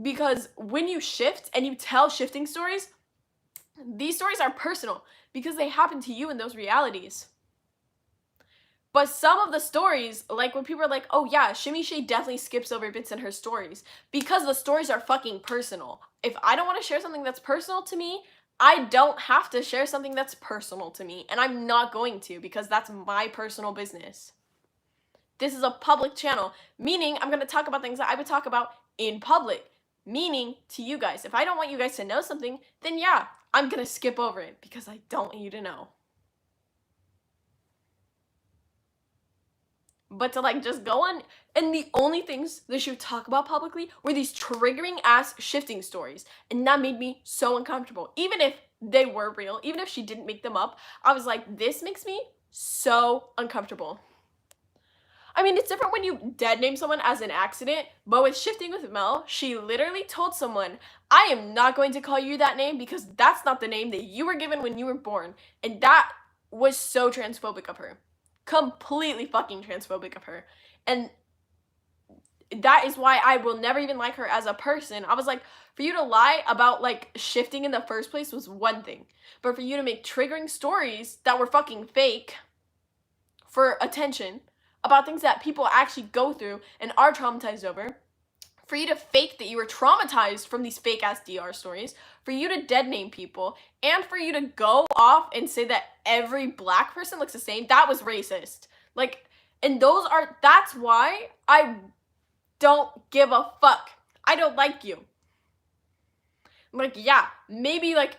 Because when you shift and you tell shifting stories, these stories are personal because they happen to you in those realities. But some of the stories, like when people are like, oh yeah, Shimmy Shay definitely skips over bits in her stories because the stories are fucking personal. If I don't want to share something that's personal to me, I don't have to share something that's personal to me. And I'm not going to, because that's my personal business. This is a public channel, meaning I'm going to talk about things that I would talk about in public. Meaning to you guys, if I don't want you guys to know something, then yeah, I'm going to skip over it because I don't want you to know. But to like just go on, and the only things that she would talk about publicly were these triggering ass shifting stories. And that made me so uncomfortable. Even if they were real, even if she didn't make them up, I was like, this makes me so uncomfortable. I mean, it's different when you dead name someone as an accident, but with shifting with Mel, she literally told someone, I am not going to call you that name because that's not the name that you were given when you were born. And that was so transphobic of her. Completely fucking transphobic of her. And that is why I will never even like her as a person. I was like, for you to lie about like shifting in the first place was one thing, but for you to make triggering stories that were fucking fake for attention about things that people actually go through and are traumatized over, for you to fake that you were traumatized from these fake ass DR stories, for you to dead name people, and for you to go off and say that every black person looks the same, that was racist. Like, and that's why I don't give a fuck. I don't like you. I'm like, yeah, maybe like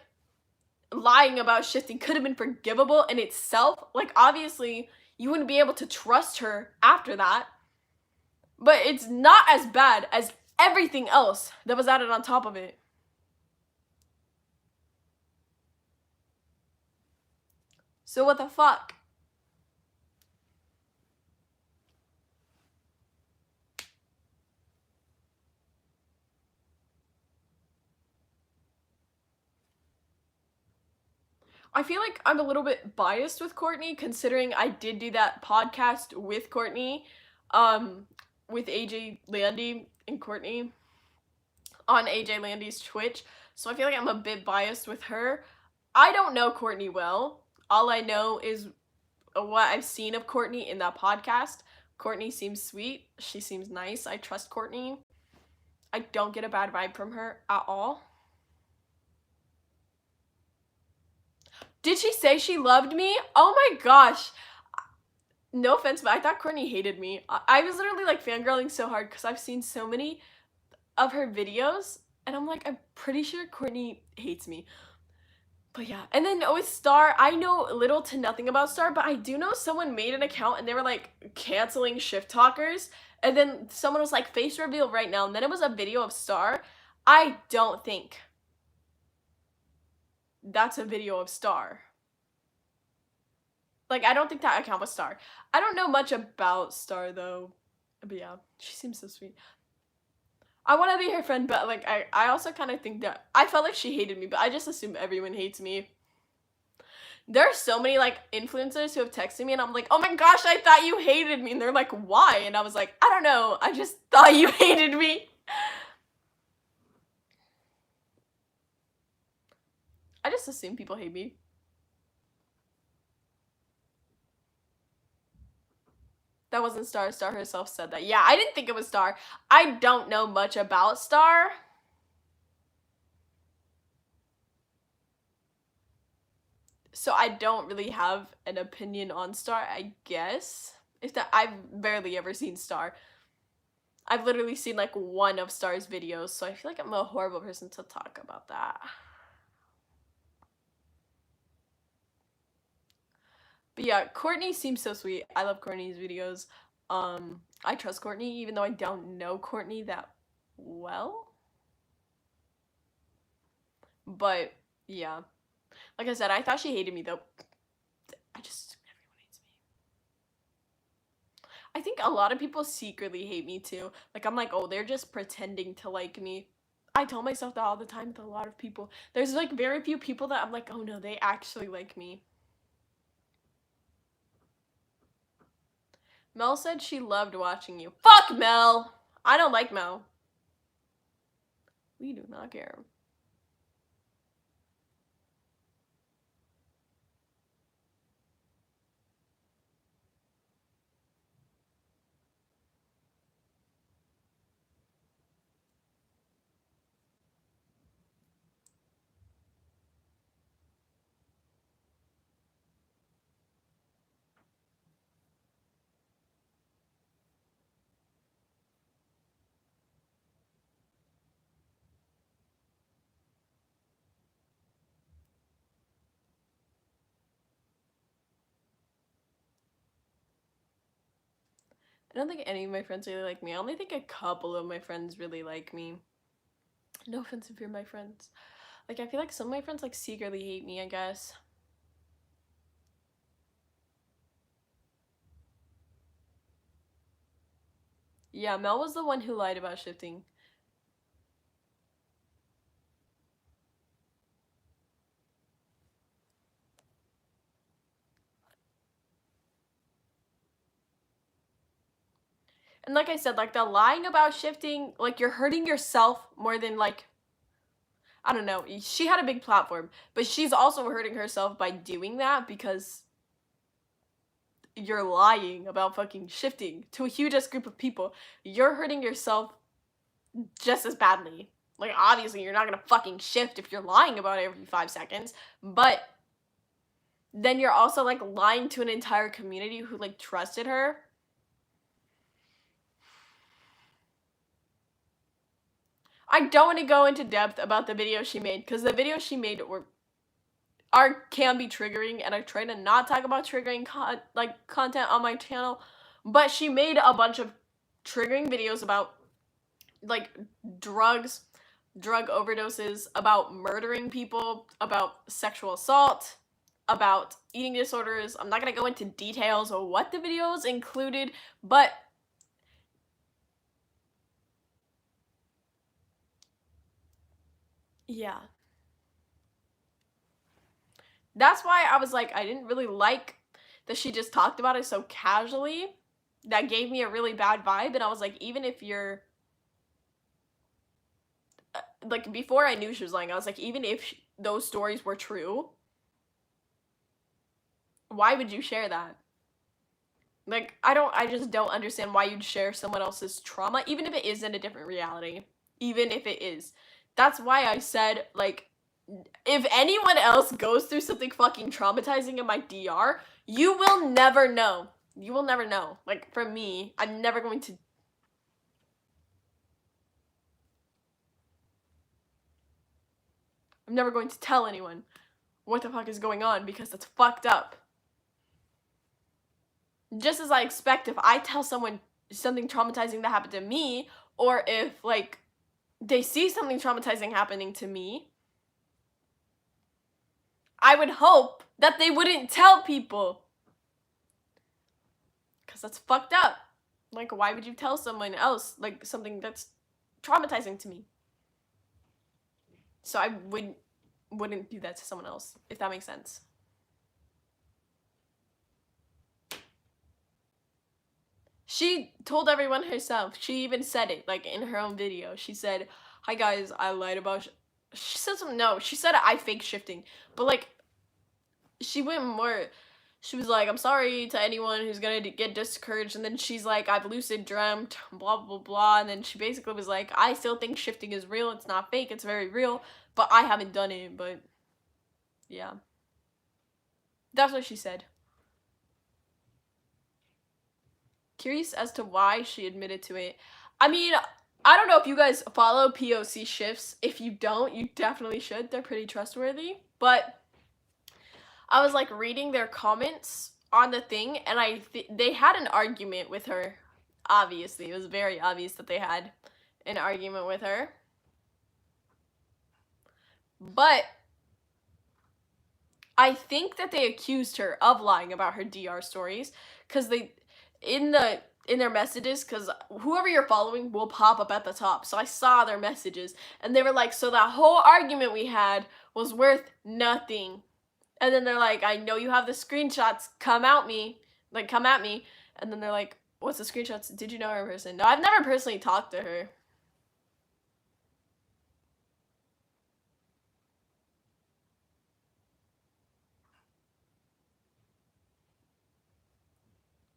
lying about shifting could have been forgivable in itself. Like, obviously, you wouldn't be able to trust her after that. But it's not as bad as everything else that was added on top of it. So what the fuck? I feel like I'm a little bit biased with Courtney, considering I did do that podcast with Courtney, with AJ Landy and Courtney on AJ Landy's Twitch. So I feel like I'm a bit biased with her. I don't know Courtney well. All I know is what I've seen of Courtney in that podcast. Courtney seems sweet. She seems nice. I trust Courtney. I don't get a bad vibe from her at all. Did she say she loved me? Oh my gosh. No offense, but I thought Courtney hated me. I was literally like fangirling so hard because I've seen so many of her videos and I'm like, I'm pretty sure Courtney hates me. But yeah, and then with Star, I know little to nothing about Star, but I do know someone made an account and they were like canceling shift talkers. And then someone was like, face reveal right now. And then it was a video of Star. I don't think that's a video of Star. Like, I don't think that account was Star. I don't know much about Star though. But yeah, she seems so sweet. I want to be her friend, but like, I also kind of think that I felt like she hated me, but I just assume everyone hates me. There are so many like influencers who have texted me and I'm like, oh my gosh, I thought you hated me. And they're like, why? And I was like, I don't know. I just thought you hated me. I just assume people hate me. That wasn't Star. Star herself said that. Yeah, I didn't think it was Star. I don't know much about Star. So I don't really have an opinion on Star, I guess. If that, I've barely ever seen Star. I've literally seen like one of Star's videos, so I feel like I'm a horrible person to talk about that. But yeah, Courtney seems so sweet. I love Courtney's videos. I trust Courtney even though I don't know Courtney that well. But yeah. Like I said, I thought she hated me though. I just assume everyone hates me. I think a lot of people secretly hate me too. Like I'm like, oh, they're just pretending to like me. I tell myself that all the time with a lot of people. There's like very few people that I'm like, oh no, they actually like me. Mel said she loved watching you. Fuck Mel! I don't like Mel. We do not care. I don't think any of my friends really like me. I only think a couple of my friends really like me. No offense if you're my friends. Like, I feel like some of my friends, like, secretly hate me, I guess. Yeah, Mel was the one who lied about shifting. And like I said, like, the lying about shifting, like, you're hurting yourself more than, like, I don't know. She had a big platform, but she's also hurting herself by doing that because you're lying about fucking shifting to a huge ass group of people. You're hurting yourself just as badly. Like, obviously, you're not gonna fucking shift if you're lying about it every 5 seconds, but then you're also, like, lying to an entire community who, like, trusted her. I don't want to go into depth about the video she made, because the videos she made can be triggering, and I try to not talk about triggering content on my channel, but she made a bunch of triggering videos about, like, drugs, drug overdoses, about murdering people, about sexual assault, about eating disorders. I'm not gonna go into details of what the videos included, but yeah. That's why I was like, I didn't really like that she just talked about it so casually. That gave me a really bad vibe, and I was like, even if you're like, before I knew she was lying, I was like, even if those stories were true, Why would you share that? Like, I just don't understand why you'd share someone else's trauma, even if it is in a different reality. Even if it is. That's why I said, like, if anyone else goes through something fucking traumatizing in my DR, you will never know. You will never know. Like, for me, I'm never going to. I'm never going to tell anyone what the fuck is going on because that's fucked up. Just as I expect if I tell someone something traumatizing that happened to me, or if, like, they see something traumatizing happening to me, I would hope that they wouldn't tell people. Because that's fucked up. Like, why would you tell someone else, like, something that's traumatizing to me? So I wouldn't do that to someone else, if that makes sense. She told everyone herself. She even said it, like, in her own video. She said, "Hi guys, I lied about." She said something. No, she said I fake shifting, but like, she went more. She was like, "I'm sorry to anyone who's gonna get discouraged," and then she's like, "I've lucid dreamt, blah blah blah," and then she basically was like, "I still think shifting is real. It's not fake. It's very real, but I haven't done it." But yeah, that's what she said. Curious as to why she admitted to it. I mean, I don't know if you guys follow POC shifts. If you don't, you definitely should. They're pretty trustworthy. But I was like reading their comments on the thing, and they had an argument with her. Obviously, it was very obvious that they had an argument with her. But I think that they accused her of lying about her DR stories because they in their messages, because whoever you're following will pop up at the top. So I saw their messages and they were like, "So that whole argument we had was worth nothing." And then they're like, "I know you have the screenshots, come at me." And then they're like, "What's the screenshots? Did you know her in person?" No, I've never personally talked to her.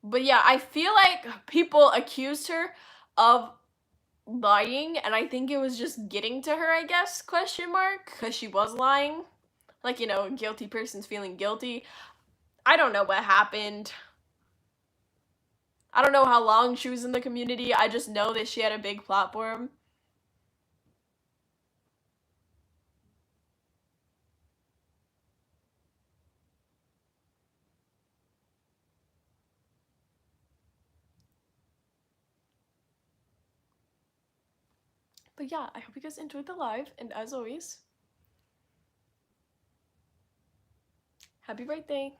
But yeah, I feel like people accused her of lying, and I think it was just getting to her, I guess, question mark, because she was lying. Like, you know, guilty person's feeling guilty. I don't know what happened. I don't know how long she was in the community. I just know that she had a big platform. But yeah, I hope you guys enjoyed the live, and as always, happy birthday.